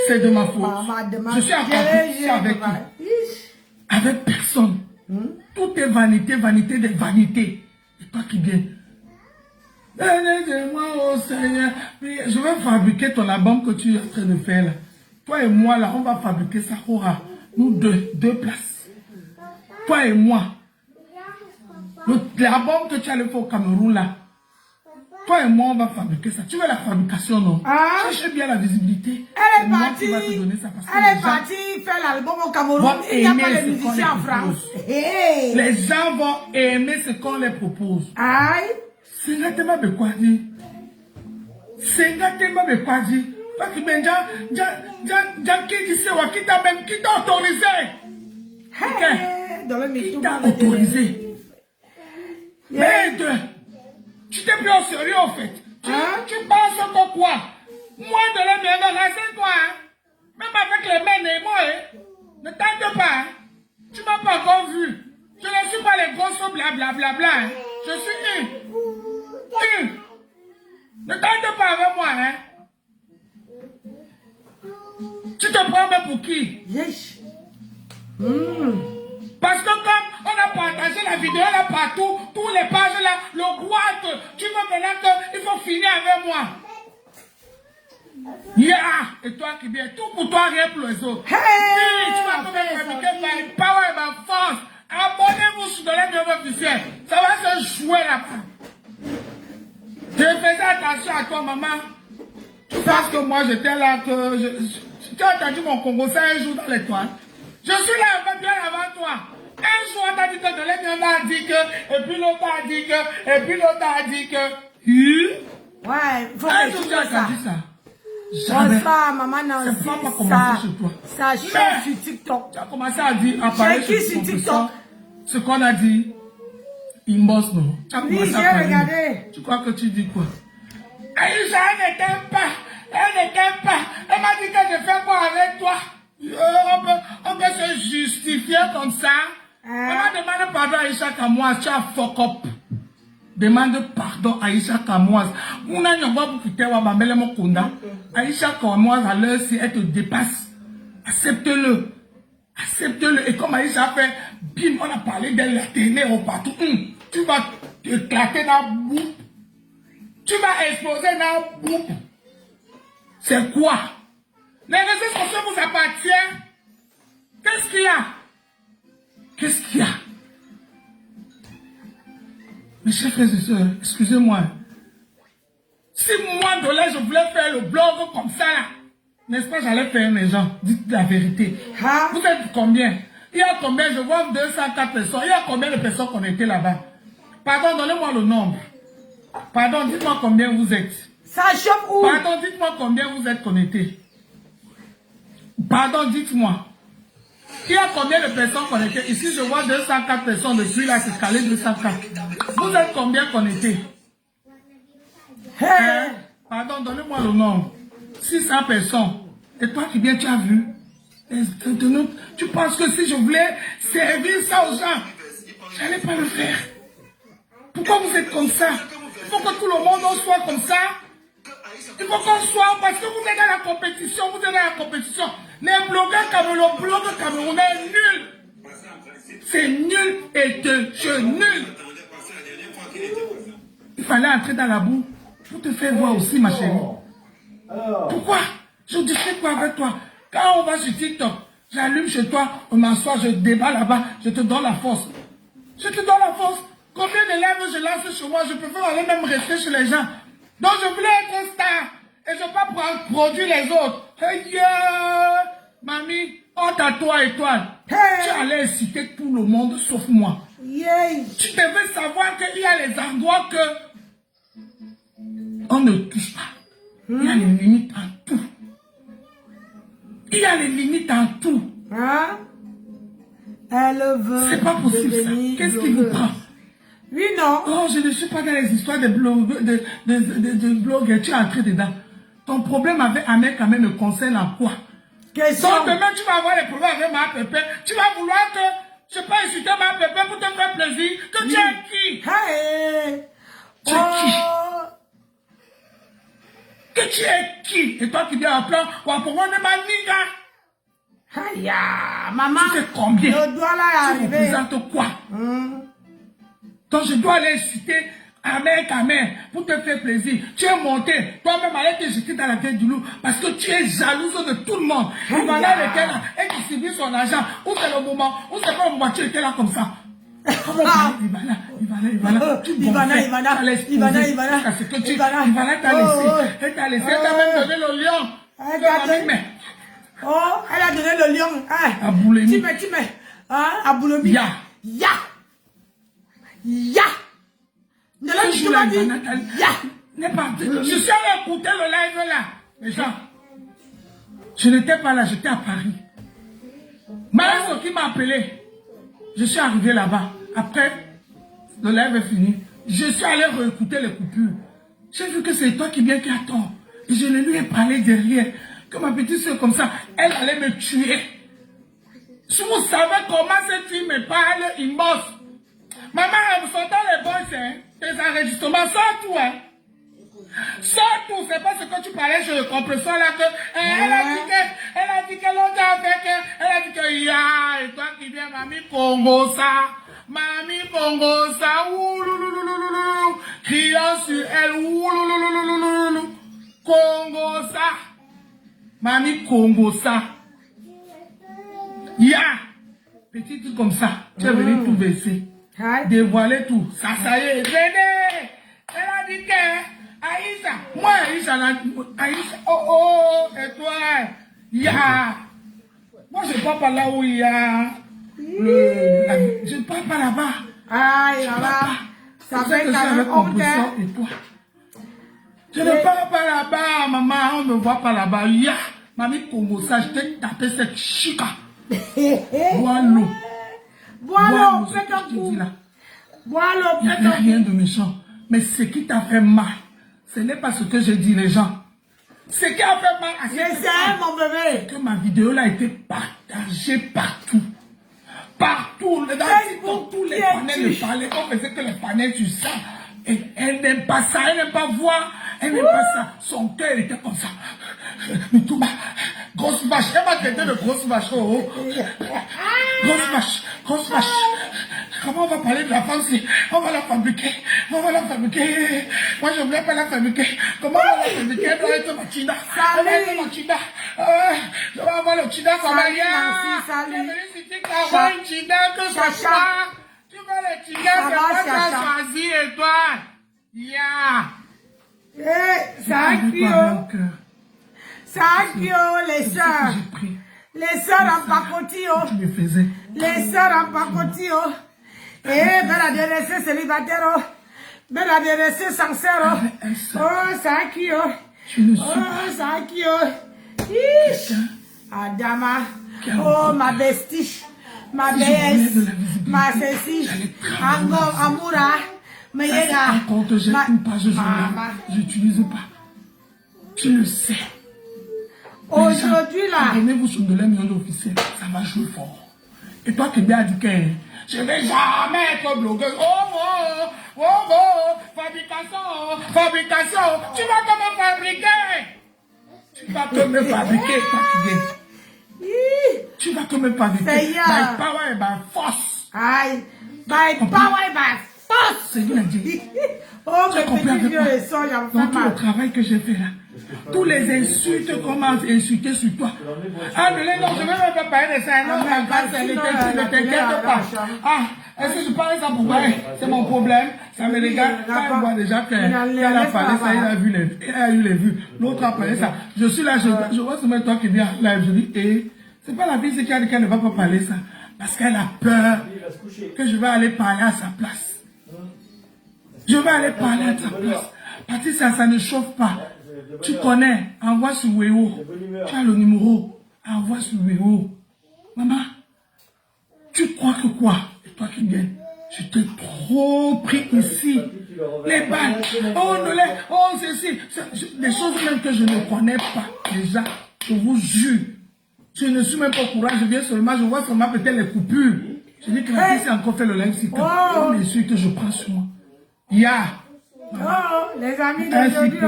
C'est de ma faute. Maman, de ma Je suis en compétition avec qui? Avec personne. Tout est vanité, vanité des vanités. Et toi qui viens. Donnez-moi au Seigneur. Je vais fabriquer ton album que tu es en train de faire là. Toi et moi là, on va fabriquer ça. Nous deux places. Toi et moi. L'album que tu allais faire au Cameroun là. Toi et moi, on va fabriquer ça. Tu veux la fabrication, non? Cherche bien la visibilité. Elle est moi partie. qui va te donner ça parce que Elle est partie faire l'album au Cameroun. Il n'y a pas de musiciens en France. Hey. Les gens vont aimer ce qu'on les propose. Aïe. C'est exactement de quoi dire. C'est exactement de quoi dire. Parce que ben, qui dit c'est qui t'a autorisé. Hey, dans le Qui métro. t'a autorisé? Mais tu t'es pris au sérieux en fait. Tu penses que quoi? Moi de la mienne, c'est quoi? Même avec les mains et moi, ne t'aide pas. Tu m'as pas encore vu. Je ne suis pas les grosses blablabla. Je suis une. Ne t'aide pas avec moi. Tu te prends même pour qui? Yes. Parce que comme on a partagé la vidéo là partout, tous les pages là, le boîte, tu veux maintenant qu'il faut finir avec moi. Et toi qui viens, tout pour toi, rien pour les autres. Hey, tu vas me fabriquer par power et ma force. Abonnez-vous sur la vidéo officielle. Ça va se jouer là-bas. Je faisais attention à toi, maman. Tu penses que moi j'étais là, tu as entendu mon Congo ça un jour dans l'étoile. Je suis là bien avant toi. Un jour on t'a dit que de l'étoile a dit que, et puis l'autre a dit que, et puis l'autre a dit que. Ouais, faut Un que jour tu tu as fasses ça. dit ça. Jamais. Bonsoir, maman Nancy. C'est pas pour commencer chez toi. Ça chaîne sur TikTok. Tu as commencé à dire, à parler J'ai qui sur TikTok? Ce qu'on a dit, Inbox, non. Tu as Oui, commencé à j'ai parler. regardé. Tu crois que tu dis quoi? Aïcha, elle ne t'aime pas. Elle ne t'aime pas. Elle m'a dit que je fais quoi avec toi? On peut se justifier comme ça. Maman demande pardon à Aïcha Kamoise. Tu as fuck up. Demande pardon à Aïcha Kamoise. On a une voix pour quitter Wabamele Mokunda. Aïcha Kamoise, à l'heure, si elle te dépasse, accepte-le. Accepte-le. Et comme Aïcha a fait, bim, on a parlé d'elle, la télé, au partout. Tu vas t'éclater dans la bouche. Tu vas exploser dans la bouche. C'est quoi? Les réseaux sociaux vous appartiennent. Qu'est-ce qu'il y a? Qu'est-ce qu'il y a? Mes chers frères et sœurs, excusez-moi. Si moi, de là, je voulais faire le blog comme ça, là, n'est-ce pas, j'allais faire les gens. Dites la vérité. Vous êtes combien? Il y a combien? Je vois 204 personnes. Il y a combien de personnes connectées là-bas? Pardon, donnez-moi le nombre. Pardon, dites-moi combien vous êtes. Ça chope où? Pardon, dites-moi combien vous êtes connectés. Pardon, dites-moi. Il y a combien de personnes connectées? Ici, je vois 204 personnes depuis la escalée 204. Vous êtes combien connectés? Pardon, donnez-moi le nombre. 600 personnes. Et toi qui viens, tu as vu? Tu penses que si je voulais servir ça aux gens, je n'allais pas le faire. Pourquoi vous êtes comme ça? Il faut que tout le monde soit comme ça. Il faut qu'on soit, parce que vous êtes dans la compétition, vous êtes dans la compétition. Les blogueurs camerounais est nul. C'est nul et de jeu nul. Il fallait entrer dans la boue pour te faire voir aussi, ma chérie. Pourquoi? Je discute quoi avec toi? Quand on va sur TikTok, j'allume chez toi, on m'assoit, je débat là-bas, je te donne la force. Je te donne la force. Combien de lèvres je lance chez moi, je peux aller même rester chez les gens. Donc je voulais être star. Et je ne vais pas produire les autres. Hey, mamie, honte à toi, étoile. Tu allais inciter tout le monde sauf moi. Tu devais savoir qu'il y a les endroits que on ne touche pas. Il y a les limites en tout. Il y a les limites en tout. Elle veut. C'est pas possible ça. Qu'est-ce qui vous prend? Oui, non. Oh, je ne suis pas dans les histoires de blogueurs. Tu es entré dedans. Ton problème avec Ahmed quand même me concerne en quoi? Donc demain, tu vas avoir des problèmes avec ma pépé. Tu vas vouloir que je peux insulter ma pépé pour te faire plaisir. Que tu es qui? Tu es qui? Que tu es qui? Et toi qui viens en plan, ou à pour moi de ma niga. Maman. Tu sais combien? Je dois là Tu arriver. représentes quoi? Donc je dois aller citer Ahmed pour te faire plaisir. Tu es monté, toi-même allez te jeter dans la tête du loup parce que tu es jalouse de tout le monde. Il va là, était là, et distribue son argent. Où c'est le moment? Où c'est pas le moment? Tu étais là comme ça. Comment il va là. Il va là. Elle t'a laissé, elle t'a même donné le lion. Elle a donné le lion. À Boulemi. Tu mets. À Boulemi. Ya. Je suis allé écouter le live là. Les gens. Je n'étais pas là, j'étais à Paris. Maïso qui m'a appelé. Je suis arrivé là-bas. Après, le live est fini. Je suis allé réécouter les coupures. J'ai vu que c'est toi qui viens qui a tort. Et je lui ai parlé derrière. Que ma petite soeur comme ça, elle allait me tuer. Si vous savez comment cette fille me parle, il bosse. Maman, vous sentez les bosses, hein? Tes enregistrements, sors tout, hein? Sors tout, c'est pas ce que tu parlais sur le compresseur là que elle a dit que l'autre avec elle a dit que ya, et toi qui viens, mamie Congo ça, oulouloulouloulou, criant sur elle, oulouloulouloulou, Congo ça, mamie Congo ça, ya, petit truc comme ça, tu es venu tout baisser, dévoiler tout, ça y est, venez, elle a dit que Aïssa, moi Aïssa, oh, et toi, ya, moi je pars pas là où il y a je pars pas là-bas. Aïe, là-bas, ça fait avec mon poisson et toi. Je ne pars pas là-bas, maman, on ne me voit pas là-bas, ya, mamie Congo, ça, je t'ai tapé cette chica. Bois l'eau. Bois l'eau, fais ton coup. Bois l'eau, il n'y avait rien de méchant, mais ce qui t'a fait mal, ce n'est pas ce que je dis les gens. Ce qui a fait mal à cette femme, mon bébé, que ma vidéo là a été partagée partout. Partout, dans tous les panels de parler, on faisait que les panels sur ça. Et elle n'aime pas ça, elle n'aime pas voir, elle n'aime pas ça. Son cœur était comme ça. Mais tout bas, grosse vache, elle m'a traité de grosse vache. Oh. Grosse vache. Comment on va parler de la femme si on va la fabriquer? On va la fabriquer. Moi, je ne voulais pas la fabriquer. Comment on va la fabriquer? Elle doit être ma chida. Elle doit être ma chida. Je vais avoir le chida comme elle est. Salut. Si tu avoir une chida, que ce soit. Tu veux le chida, c'est moi qui as choisi et toi. Ya. Ça a cuit. Ça a cuit, les soeurs. Les soeurs en pacotille. Tu me faisais. Les soeurs en pacotille. Eh, belle adresse célibataire. Belle adresse sincère. Oh, ça a cuit. Oh, ça a cuit. Adama. Oh, ma bestie. Ma BS. Ma ceci. Amoura. Mais il y a. Quand j'ai une page, je n'utilise pas. Tu le sais. Aujourd'hui là. Donnez-vous sur de l'aime officiel. Ça va jouer fort. Et toi qui bien dit que je ne vais jamais être blogueuse. Oh, fabrication. Tu vas que me fabriquer. Tu vas que me fabriquer, toi qui viens. Tu vas que me fabriquer. By power et by force. Aïe. By power et by force. C'est bien dit. Oh, mes petits vieux et soeurs, j'en fais dans tout mal. le travail que j'ai fait là. Tous les insultes qu'on m'a insulté sur toi. Ah, non, je ne vais même pas parler de ça. Non, ne t'inquiète pas. Ah, est-ce que je parle ça pour moi? C'est mon problème. Ça me regarde. Ça, il voit déjà qu'elle a parlé ça, il a eu les vues. L'autre a parlé ça. Je suis là, je vois ce toi qui vient live. Je dis, c'est pas la fille qui a dit qu'elle ne va pas parler ça. Parce qu'elle a peur que je vais aller parler à sa place. Je vais aller parler à ta place. Parce que ça ne chauffe pas. Tu connais, envoie sur Wéo. Tu as le numéro, envoie sur Wéo. Maman, tu crois que quoi? Et toi qui viens, je t'ai trop pris ici. Les balles, ceci. Des choses même que je ne connais pas déjà. Je vous jure. Je ne suis même pas au courant, je viens seulement, je vois seulement peut-être les coupures. Je dis que la fille s'est encore fait le linge si quand on essuie que je prends sur moi. Les amis d'aujourd'hui.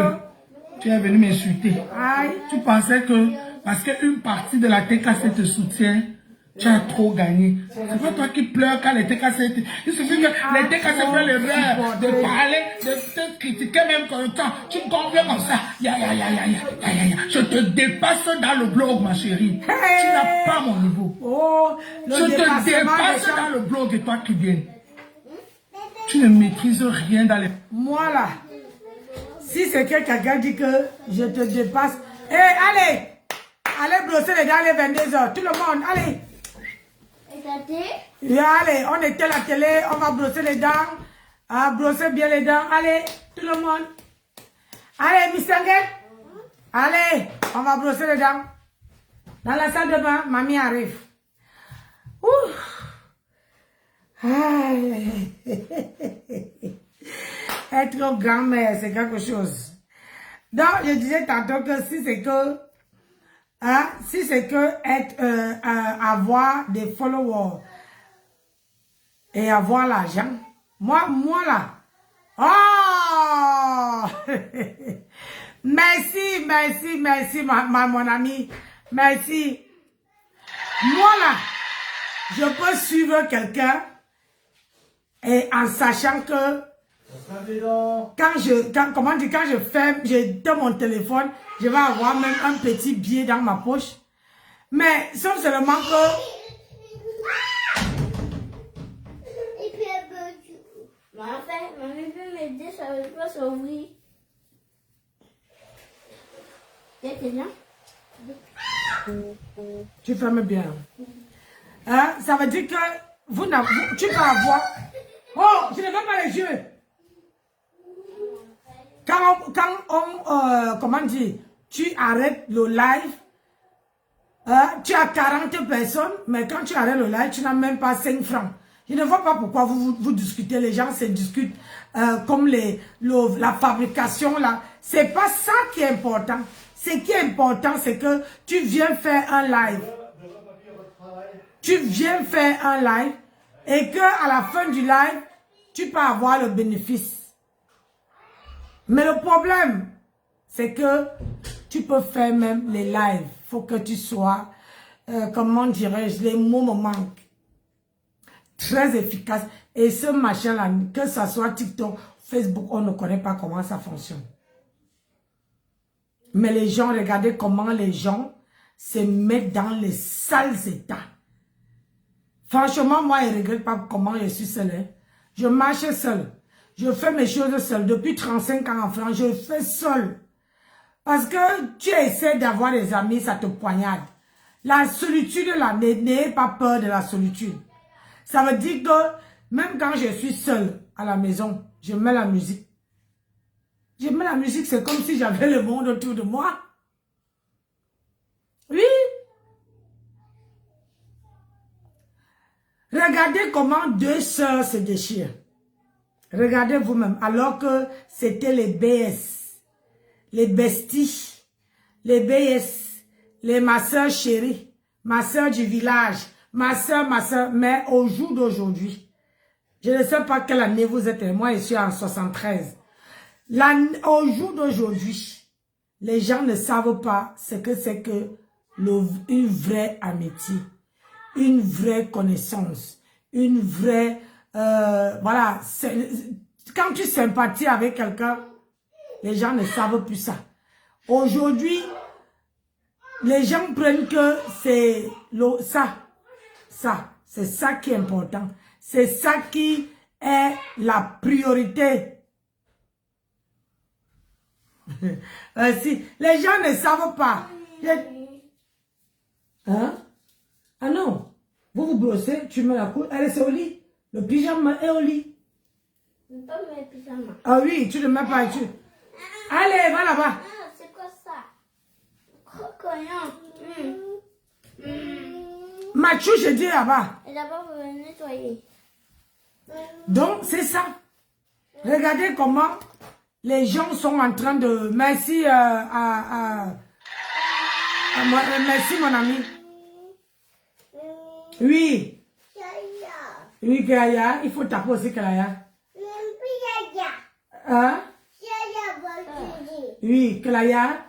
Tu es venu m'insulter. Aïe. Tu pensais que parce qu'une partie de la TKC te soutient, tu as trop gagné. C'est pas toi qui pleures quand les TKC... Il suffit que les TKC font l'erreur de parler, de te critiquer même comme temps. Tu comprends comme ça. Je te dépasse dans le blog, ma chérie. Tu n'as pas mon niveau. Je te dépasse dans le blog et toi qui viens. Tu ne maîtrises rien dans les... Moi là, si c'est quelqu'un qui a dit que je te dépasse, allez brosser les dents les 22h, tout le monde, allez. Allez, on était à la télé, on va brosser les dents, brosser bien les dents, allez, tout le monde. Allez, Miss Sanguet, allez, on va brosser les dents. Dans la salle de bain, mamie arrive. Aïe. Être grand-mère, c'est quelque chose. Donc, je disais tantôt que si c'est que, hein, si c'est que être, avoir des followers et avoir l'argent, moi là, oh! merci, mon ami, merci. Moi là, je peux suivre quelqu'un et en sachant que quand je ferme, je donne mon téléphone, je vais avoir même un petit billet dans ma poche. Mais sauf seulement que Et puis elle peut... En fait, maman peut m'aider, ça ne veut pas s'ouvrir. C'est bien. tu fermes bien. Hein? Ça veut dire que tu peux avoir... Oh, je ne veux pas les yeux. Quand on comment dire, tu arrêtes le live, tu as 40 personnes, mais quand tu arrêtes le live, tu n'as même pas 5 francs. Je ne vois pas pourquoi vous discutez, les gens se discutent comme la fabrication là. C'est pas ça qui est important. Ce qui est important, c'est que tu viens faire un live. Tu viens faire un live et que à la fin du live, tu peux avoir le bénéfice. Mais le problème, c'est que tu peux faire même les lives. Il faut que tu sois, comment dirais-je, les mots me manquent. Très efficace. Et ce machin-là, que ça soit TikTok, Facebook, on ne connaît pas comment ça fonctionne. Mais les gens, regardez comment les gens se mettent dans les sales états. Franchement, moi, je ne regrette pas comment je suis seule. Hein. Je marche seule. Je fais mes choses seule. Depuis 35 ans en France, je fais seule. Parce que tu essaies d'avoir des amis, ça te poignarde. La solitude, là, n'ayez pas peur de la solitude. Ça veut dire que même quand je suis seule à la maison, je mets la musique. Je mets la musique, c'est comme si j'avais le monde autour de moi. Oui. Regardez comment deux sœurs se déchirent. Regardez vous-même, alors que c'était les BS, les besties, les BS, les ma soeur chérie, ma soeur du village, ma soeur, mais au jour d'aujourd'hui, je ne sais pas quelle année vous êtes, moi je suis en 73. Au jour d'aujourd'hui, les gens ne savent pas ce que c'est que une vraie amitié, une vraie connaissance, une vraie... voilà, quand tu sympathises avec quelqu'un, les gens ne savent plus ça. Aujourd'hui, les gens prennent que c'est c'est ça qui est important. C'est ça qui est la priorité. Si les gens ne savent pas. Hein? Ah non, vous brossez, tu mets la couche, elle est au lit. Le pyjama est au lit. Je ne peux pas mettre le pyjama. Ah oui, tu ne le mets pas dessus. Allez, va là-bas. Ah, c'est quoi ça? Croquant. Mathieu, je dis là-bas. Et d'abord, vous venez nettoyer. Donc, c'est ça. Regardez comment les gens sont en train de... Merci merci, mon ami. Oui. Oui, Kaya, il faut taper aussi, Kaya. Hein? Oui, Kaya.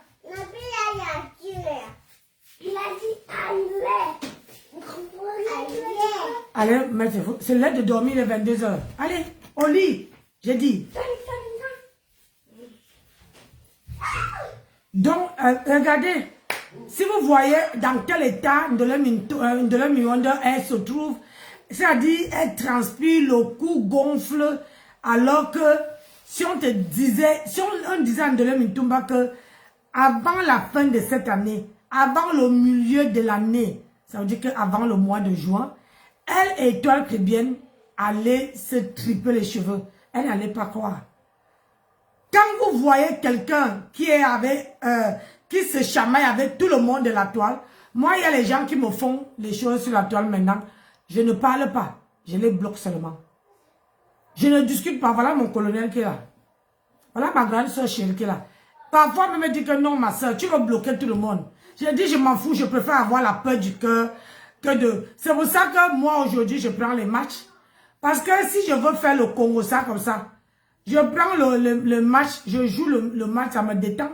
Allez, mettez-vous. C'est l'heure de dormir les 22 h. Allez, au lit, j'ai dit. Donc, regardez, si vous voyez dans quel état de elle se trouve, c'est-à-dire elle transpire, le cou gonfle, alors que si on disait en Ndola que avant la fin de cette année, avant le milieu de l'année, ça veut dire qu'avant le mois de juin, elle et Étoile Chrétienne allaient se triper les cheveux. Elle n'allait pas croire. Quand vous voyez quelqu'un qui est avec, qui se chamaille avec tout le monde de la toile, moi, il y a les gens qui me font les choses sur la toile maintenant. Je ne parle pas. Je les bloque seulement. Je ne discute pas. Voilà mon colonel qui est là. Voilà ma grande soeur chérie qui est là. Parfois, elle me dit que non, ma soeur, tu vas bloquer tout le monde. Je dis, je m'en fous, je préfère avoir la peur du cœur que de... C'est pour ça que moi, aujourd'hui, je prends les matchs. Parce que si je veux faire le Congo, ça comme ça, je prends le match, je joue le match, ça me détend.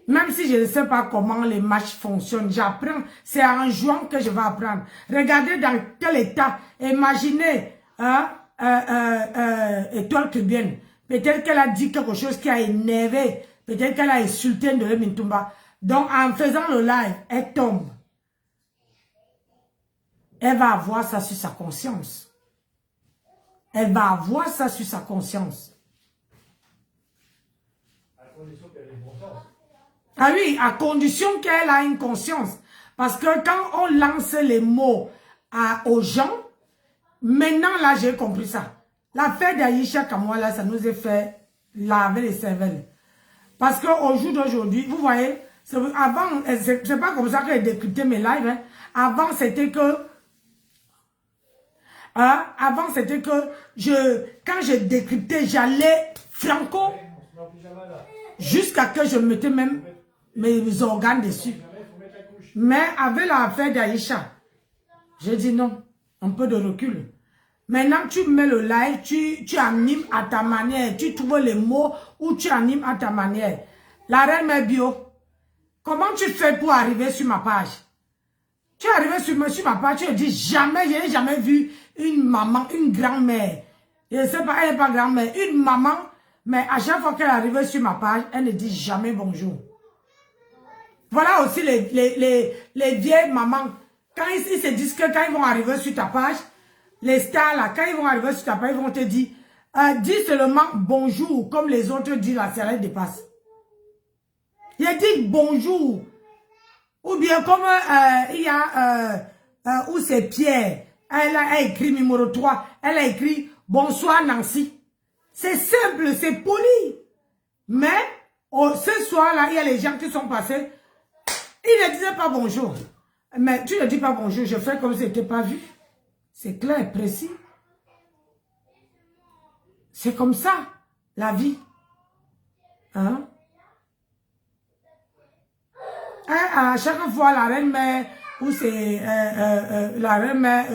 Même si je ne sais pas comment les matchs fonctionnent, j'apprends. C'est en jouant que je vais apprendre. Regardez dans quel état. Imaginez, Étoile cubaine. Peut-être qu'elle a dit quelque chose qui a énervé. Peut-être qu'elle a insulté Ndolé Mintumba. Donc, en faisant le live, elle tombe. Elle va avoir ça sur sa conscience. Elle va avoir ça sur sa conscience. À condition qu'elle ait conscience. Ah oui, à condition qu'elle ait une conscience. Parce que quand on lance les mots aux gens, maintenant là, j'ai compris ça. L'affaire d'Aïcha Kamwala, ça nous a fait laver les cervelles. Parce qu'au jour d'aujourd'hui, vous voyez, avant, c'est pas comme ça que j'ai décrypté mes lives. Hein. Avant, c'était que... quand je décryptais, j'allais franco. Jusqu'à que je mettais même mes organes dessus. Mais avec l'affaire d'Aïcha, j'ai dit non, un peu de recul. Maintenant, tu mets le live, tu animes à ta manière, tu trouves les mots où tu animes à ta manière. La reine mère bio, comment tu fais pour arriver sur ma page? Tu es arrivé sur ma page, tu dis jamais, je n'ai jamais vu une maman, une grand-mère. Je ne sais pas, elle n'est pas grand-mère, une maman, mais à chaque fois qu'elle arrive sur ma page, elle ne dit jamais bonjour. Voilà aussi les vieilles mamans. Quand ils se disent que quand ils vont arriver sur ta page, les stars là, quand ils vont arriver sur ta page, ils vont te dire, dis seulement bonjour, comme les autres disent, la série dépasse. Il dit bonjour. Ou bien comme il y a, où c'est Pierre, elle a écrit numéro 3, elle a écrit bonsoir Nancy. C'est simple, c'est poli. Mais ce soir-là, il y a les gens qui sont passés, ils ne disaient pas bonjour. Mais tu ne dis pas bonjour, je fais comme si c'était pas vu. C'est clair et précis. C'est comme ça, la vie. Hein? À chaque fois, la reine mère, ou c'est la reine mère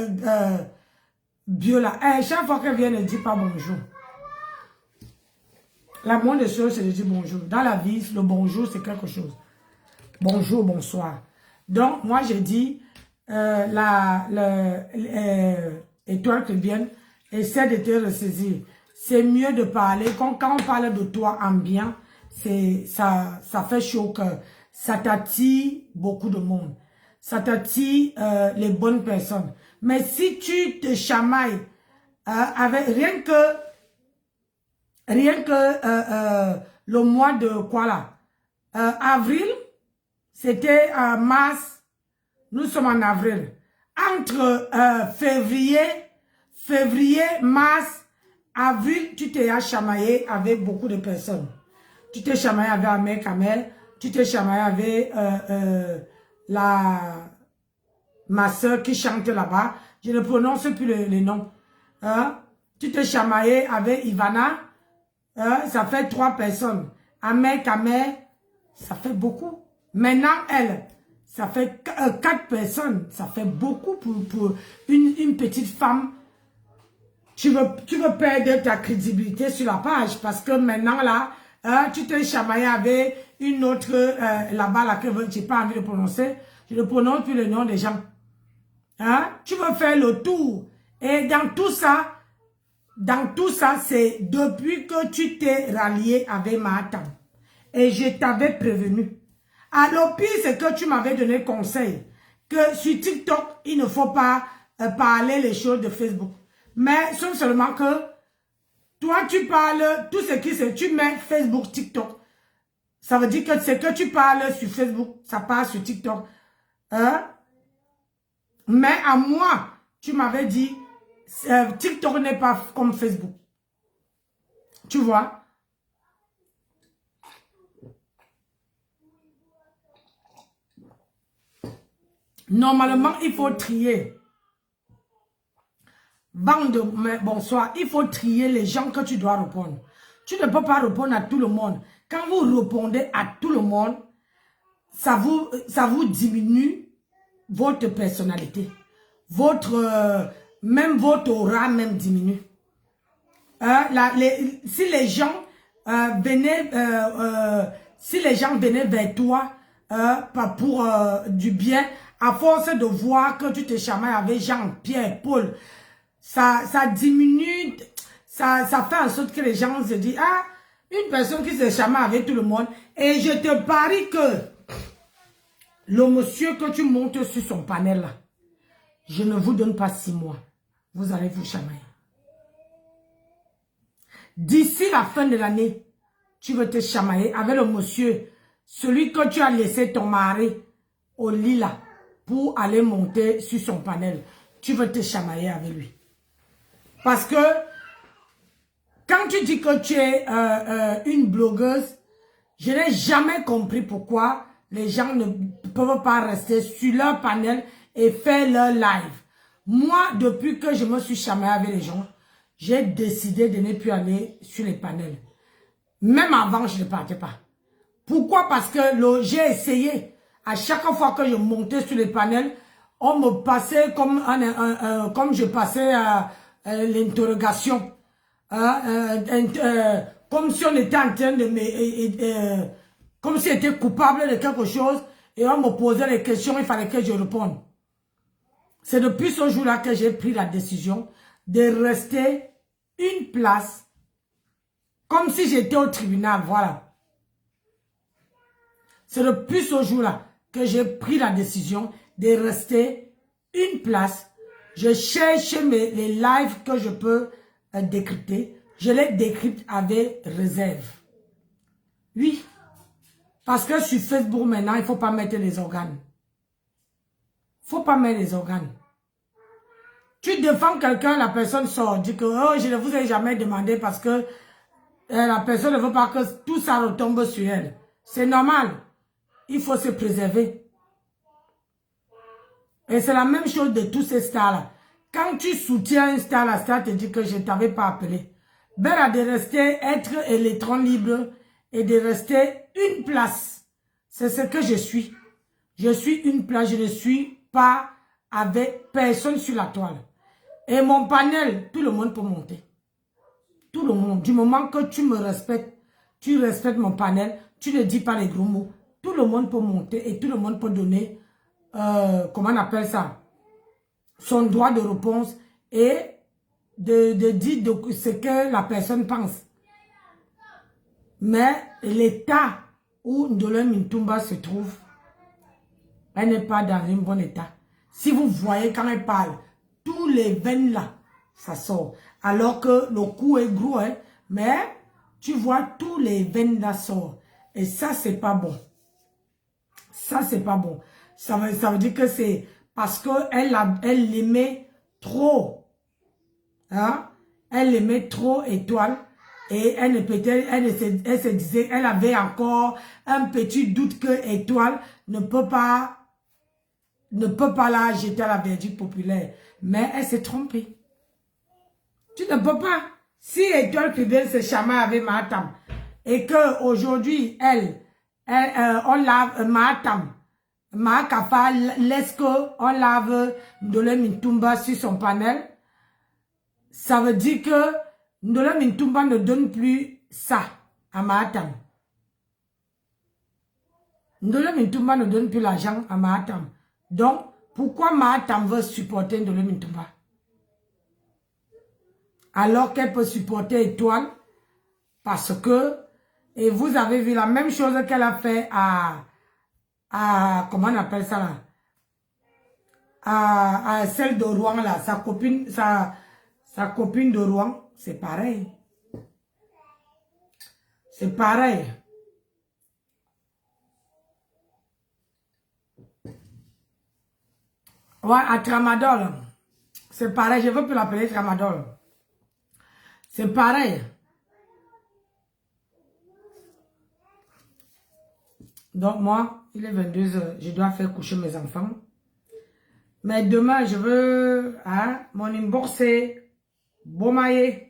bio là, chaque fois qu'elle vient, elle ne dit pas bonjour. La moindre des choses, c'est de dire bonjour. Dans la vie, le bonjour, c'est quelque chose. Bonjour, bonsoir. Donc, moi, j'ai dit, étoile cubaine, essaie de te ressaisir. C'est mieux de parler. Quand on parle de toi en bien, ça fait chaud au cœur. Ça t'attire beaucoup de monde. Ça t'attire les bonnes personnes. Mais si tu te chamailles avec rien que le mois de quoi là? Avril, c'était mars, nous sommes en avril. Entre février, mars, avril, tu t'es chamaillé avec beaucoup de personnes. Tu t'es chamaillé avec Ahmed Kamel, tu t'es chamaillé avec ma soeur qui chante là-bas. Je ne prononce plus les noms. Tu t'es chamaillé avec Ivana. Ça fait 3 personnes. Ahmed Kamel, ça fait beaucoup. Maintenant, elle, ça fait 4 personnes. Ça fait beaucoup pour une petite femme. Tu veux perdre ta crédibilité sur la page parce que maintenant, là, tu t'es chamaillé avec une autre là-bas, là, que je n'ai pas envie de prononcer. Je ne prononce plus le nom des gens. Tu veux faire le tour. Et dans tout ça, c'est depuis que tu t'es rallié avec Mahatam. Et je t'avais prévenu. Alors, pire, c'est que tu m'avais donné conseil que sur TikTok, il ne faut pas parler les choses de Facebook. Mais sauf seulement que toi, tu parles, tout ce qui c'est, tu mets Facebook, TikTok. Ça veut dire que c'est que tu parles sur Facebook, ça passe sur TikTok. Mais à moi, tu m'avais dit, TikTok n'est pas comme Facebook. Tu vois? Normalement, il faut trier. bonsoir, il faut trier les gens que tu dois répondre. Tu ne peux pas répondre à tout le monde. Quand vous répondez à tout le monde, ça vous diminue votre personnalité. Même votre aura même diminue. Si les gens venaient vers toi pour du bien, à force de voir que tu te chamailles avec Jean, Pierre, Paul, ça diminue, ça fait en sorte que les gens se disent, ah, une personne qui se chamaille avec tout le monde, et je te parie que le monsieur que tu montes sur son panel là, je ne vous donne pas 6 mois, vous allez vous chamailler. D'ici la fin de l'année, tu veux te chamailler avec le monsieur, celui que tu as laissé ton mari au lit là, pour aller monter sur son panel. Tu veux te chamailler avec lui. Parce que, quand tu dis que tu es une blogueuse, je n'ai jamais compris pourquoi les gens ne peuvent pas rester sur leur panel et faire leur live. Moi, depuis que je me suis chamaillée avec les gens, j'ai décidé de ne plus aller sur les panels. Même avant, je ne partais pas. Pourquoi? Parce que j'ai essayé. À chaque fois que je montais sur les panels, on me passait comme je passais l'interrogation. Comme si on était en train de comme si j'étais coupable de quelque chose et on me posait des questions, il fallait que je réponde. C'est depuis ce jour-là que j'ai pris la décision de rester une place comme si j'étais au tribunal, voilà. C'est depuis ce jour-là que j'ai pris la décision de rester une place. Je cherche les lives que je peux décrypter. Je les décrypte avec réserve. Oui. Parce que sur Facebook maintenant, il ne faut pas mettre les organes. Il ne faut pas mettre les organes. Tu défends quelqu'un, la personne sort, dit que oh, je ne vous ai jamais demandé parce que la personne ne veut pas que tout ça retombe sur elle. C'est normal. Il faut se préserver. Et c'est la même chose de tous ces stars-là. Quand tu soutiens une star, la star te dit que je ne t'avais pas appelé. Belle a de rester, être électron libre et de rester une place. C'est ce que je suis. Je suis une place, je ne suis pas avec personne sur la toile. Et mon panel, tout le monde peut monter. Tout le monde. Du moment que tu me respectes, tu respectes mon panel, tu ne dis pas les gros mots. Tout le monde peut monter et tout le monde peut donner, comment on appelle ça, son droit de réponse et de dire ce que la personne pense. Mais l'état où Ndolé Mintumba se trouve, elle n'est pas dans un bon état. Si vous voyez quand elle parle, tous les veines là, ça sort. Alors que le cou est gros, hein, mais tu vois tous les veines là sortent. Et ça, c'est pas bon. Ça, c'est pas bon. Ça veut dire que c'est parce qu'elle l'aimait trop. Hein? Elle l'aimait trop, Étoile. Et elle se disait, elle avait encore un petit doute que Étoile ne peut pas la jeter à la verdict populaire. Mais elle s'est trompée. Tu ne peux pas. Si Étoile Fidèle se chamaille avec Mahatam et que aujourd'hui on lave Mahatam, Mahakafa laisse qu'on lave Ndolé Mintumba sur son panel, ça veut dire que Ndolé Mintumba ne donne plus ça à Mahatam. Ndolé Mintumba ne donne plus l'argent à Mahatam. Donc, pourquoi Mahatam veut supporter Ndolé Mintumba? Alors qu'elle peut supporter Étoile, parce que, et vous avez vu la même chose qu'elle a fait à comment on appelle ça là? À celle de Rouen là, sa copine de Rouen, c'est pareil. C'est pareil. Ouais, à Tramadol, c'est pareil, je ne veux plus l'appeler Tramadol. C'est pareil. Donc moi, il est 22h, je dois faire coucher mes enfants. Mais demain, je veux, hein, mon inbox c'est Bomaye.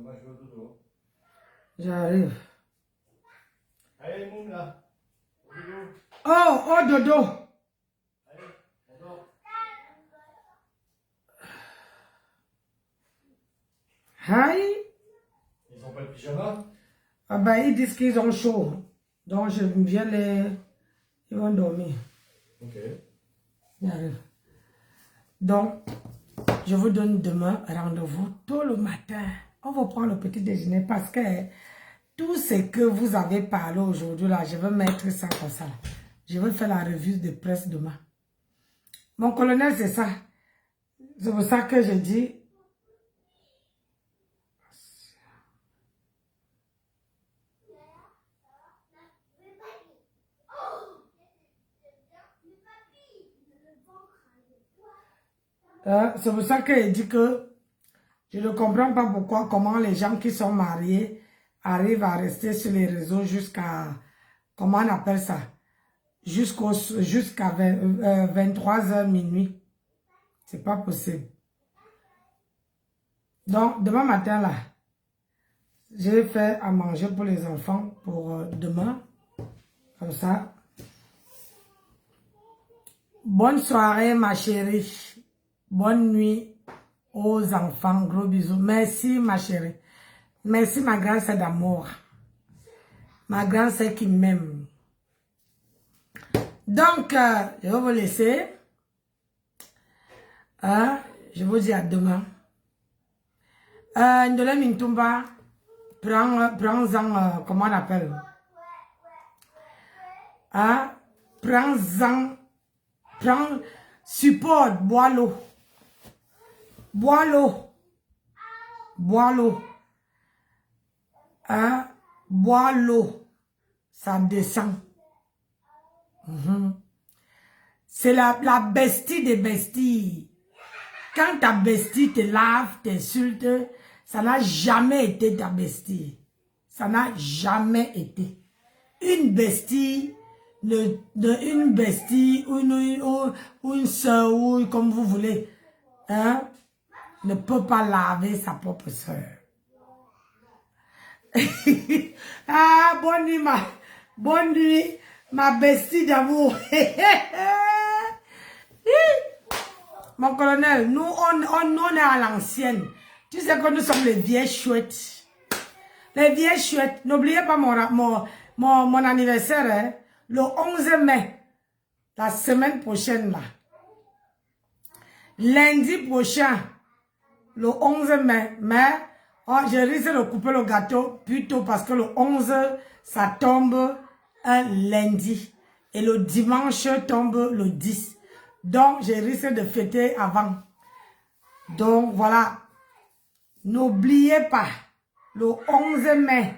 Moi, je veux dodo. J'arrive. Allez, Moum, là. Dodo. Oh, oh, dodo. Allez, on dort. Hi. Ils ont pas de pyjama? Ah ben, ils disent qu'ils ont chaud. Donc, je viens les... Ils vont dormir. Ok. J'arrive. Donc, je vous donne demain rendez-vous tôt le matin. On va prendre le petit déjeuner parce que tout ce que vous avez parlé aujourd'hui, là, je vais mettre ça comme ça. Je vais faire la revue de presse demain. Mon colonel, c'est ça. C'est pour ça que je dis... c'est pour ça qu'il dit que je ne comprends pas pourquoi, comment les gens qui sont mariés arrivent à rester sur les réseaux jusqu'à, comment on appelle ça, jusqu'à 23h minuit. C'est pas possible. Donc, demain matin, là, j'ai fait à manger pour les enfants pour demain. Comme ça. Bonne soirée, ma chérie. Bonne nuit aux enfants. Gros bisous. Merci, ma chérie. Merci, ma grande sœur d'amour. Ma grande sœur qui m'aime. Donc, je vais vous laisser. Je vous dis à demain. Ndole Mintumba, prends-en, comment on appelle? Prends-en, support, bois l'eau. Bois l'eau. Bois l'eau. Bois l'eau. Ça descend. C'est la bestie des besties. Quand ta bestie te lave, t'insulte, ça n'a jamais été ta bestie. Ça n'a jamais été. Une bestie, une bestie, ou une soeur, ou comme vous voulez, ne peut pas laver sa propre soeur. Bonne nuit, ma bestie d'amour. Mon colonel, nous, on est à l'ancienne. Tu sais que nous sommes les vieilles chouettes. Les vieilles chouettes. N'oubliez pas mon anniversaire, hein, le 11 mai. La semaine prochaine, là. Lundi prochain, le 11 mai. Mais, je risque de couper le gâteau plus tôt parce que le 11, ça tombe un lundi. Et le dimanche tombe le 10. Donc, je risque de fêter avant. Donc, voilà. N'oubliez pas, le 11 mai,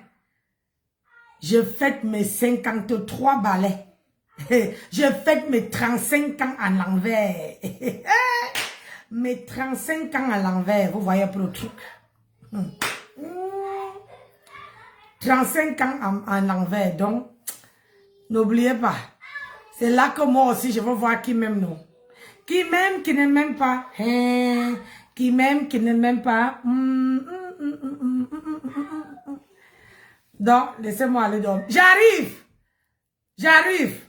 je fête mes 53 balais. Je fête mes 35 ans à l'envers. Mes 35 ans à l'envers, vous voyez pour le truc. 35 ans à l'envers, donc, n'oubliez pas. C'est là que moi aussi, je veux voir qui m'aime, non. Qui m'aime, qui ne m'aime pas. Qui m'aime, qui ne m'aime pas. Donc, laissez-moi aller dormir. J'arrive. J'arrive.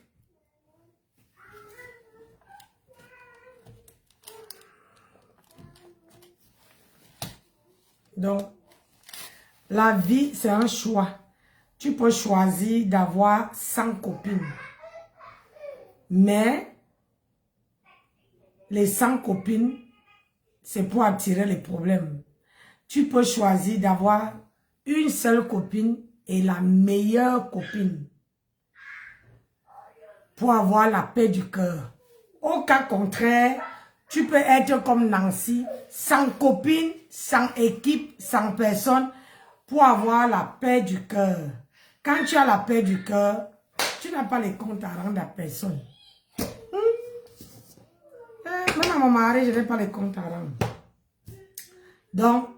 Donc, la vie, c'est un choix. Tu peux choisir d'avoir 100 copines. Mais, les 100 copines, c'est pour attirer les problèmes. Tu peux choisir d'avoir une seule copine et la meilleure copine pour avoir la paix du cœur. Au cas contraire, Tu peux être comme Nancy, sans copine, sans équipe, sans personne, pour avoir la paix du cœur. Quand tu as la paix du cœur, tu n'as pas les comptes à rendre à personne. Même à mon mari, je n'ai pas les comptes à rendre. Donc,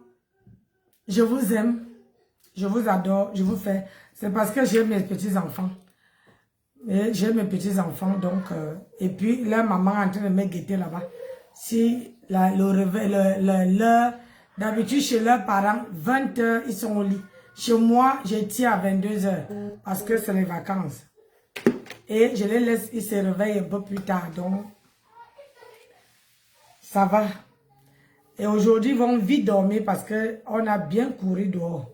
je vous aime, je vous adore, je vous fais. C'est parce que j'ai mes petits-enfants. J'ai mes petits-enfants, donc... et puis, leur maman est en train de me guetter là-bas. Si l'heure... D'habitude, chez leurs parents, 20 h, ils sont au lit. Chez moi, je tiens à 22 h parce que c'est les vacances. Et je les laisse, ils se réveillent un peu plus tard. Donc, ça va. Et aujourd'hui, ils vont vite dormir parce qu'on a bien couru dehors.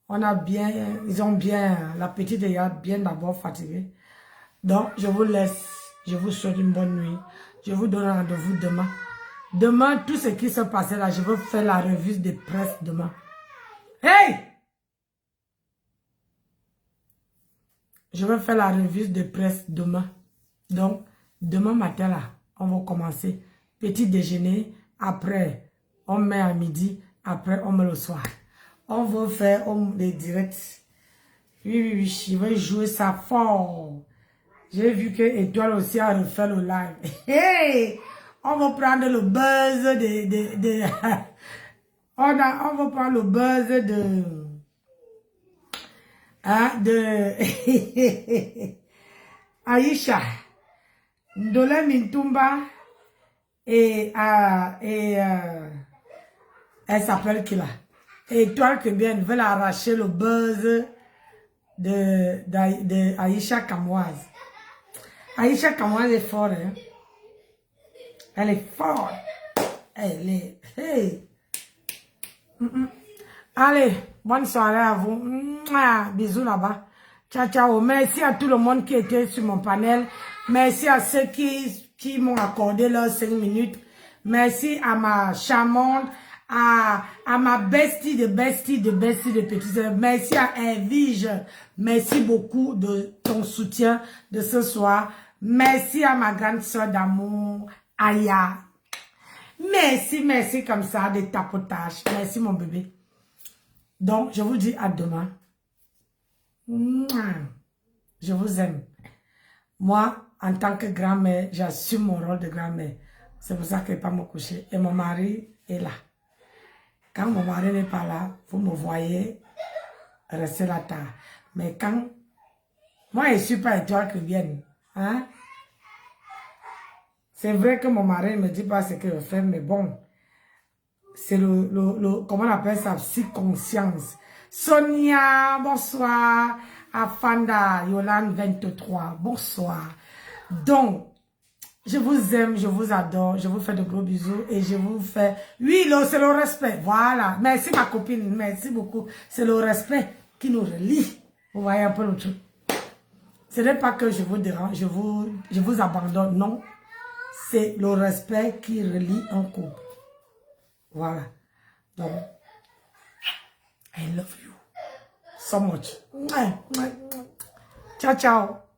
Ils ont bien, la petite est bien d'abord fatiguée. Donc, je vous laisse. Je vous souhaite une bonne nuit. Je vous donne rendez-vous demain. Demain, tout ce qui se passait là, je veux faire la revue de presse demain. Hey! Je vais faire la revue de presse demain. Donc, demain matin là, on va commencer. Petit déjeuner, après, on met à midi, après, on met le soir. On va faire les directs. Oui, je vais jouer ça fort. J'ai vu que Étoile aussi a refait le live. Hey! On va prendre le buzz on va prendre le buzz de Aïcha, Ndolé Mintumba et elle s'appelle qui là? Étoile que bien veut arracher le buzz de Aïcha Kamoise. Aïcha Kamoise est forte, hein? Elle est forte. Elle est... Hey. Allez, bonne soirée à vous. Bisous là-bas. Ciao, ciao. Merci à tout le monde qui était sur mon panel. Merci à ceux qui m'ont accordé leurs 5 minutes. Merci à ma charmante, à ma bestie de petite sœur. Merci à Evige. Merci beaucoup de ton soutien de ce soir. Merci à ma grande soeur d'amour. Aya. Merci comme ça, des tapotages. Merci mon bébé. Donc, je vous dis à demain. Je vous aime. Moi, en tant que grand-mère, j'assume mon rôle de grand-mère. C'est pour ça que je ne vais pas me coucher. Et mon mari est là. Quand mon mari n'est pas là, vous me voyez rester là tard. Mais quand... Moi, je ne suis pas Étoile chrétienne. Hein? C'est vrai que mon mari ne me dit pas ce que je fais, mais bon, c'est comment on appelle ça, psy-conscience. Sonia, bonsoir. Afanda, Yolande 23, bonsoir. Donc, je vous aime, je vous adore, je vous fais de gros bisous et je vous fais... Oui, c'est le respect, voilà. Merci ma copine, merci beaucoup. C'est le respect qui nous relie. Vous voyez un peu le truc. Ce n'est pas que je vous dérange, je vous abandonne, non. C'est le respect qui relie un couple. Voilà. Donc, I love you so much. Ciao, ciao.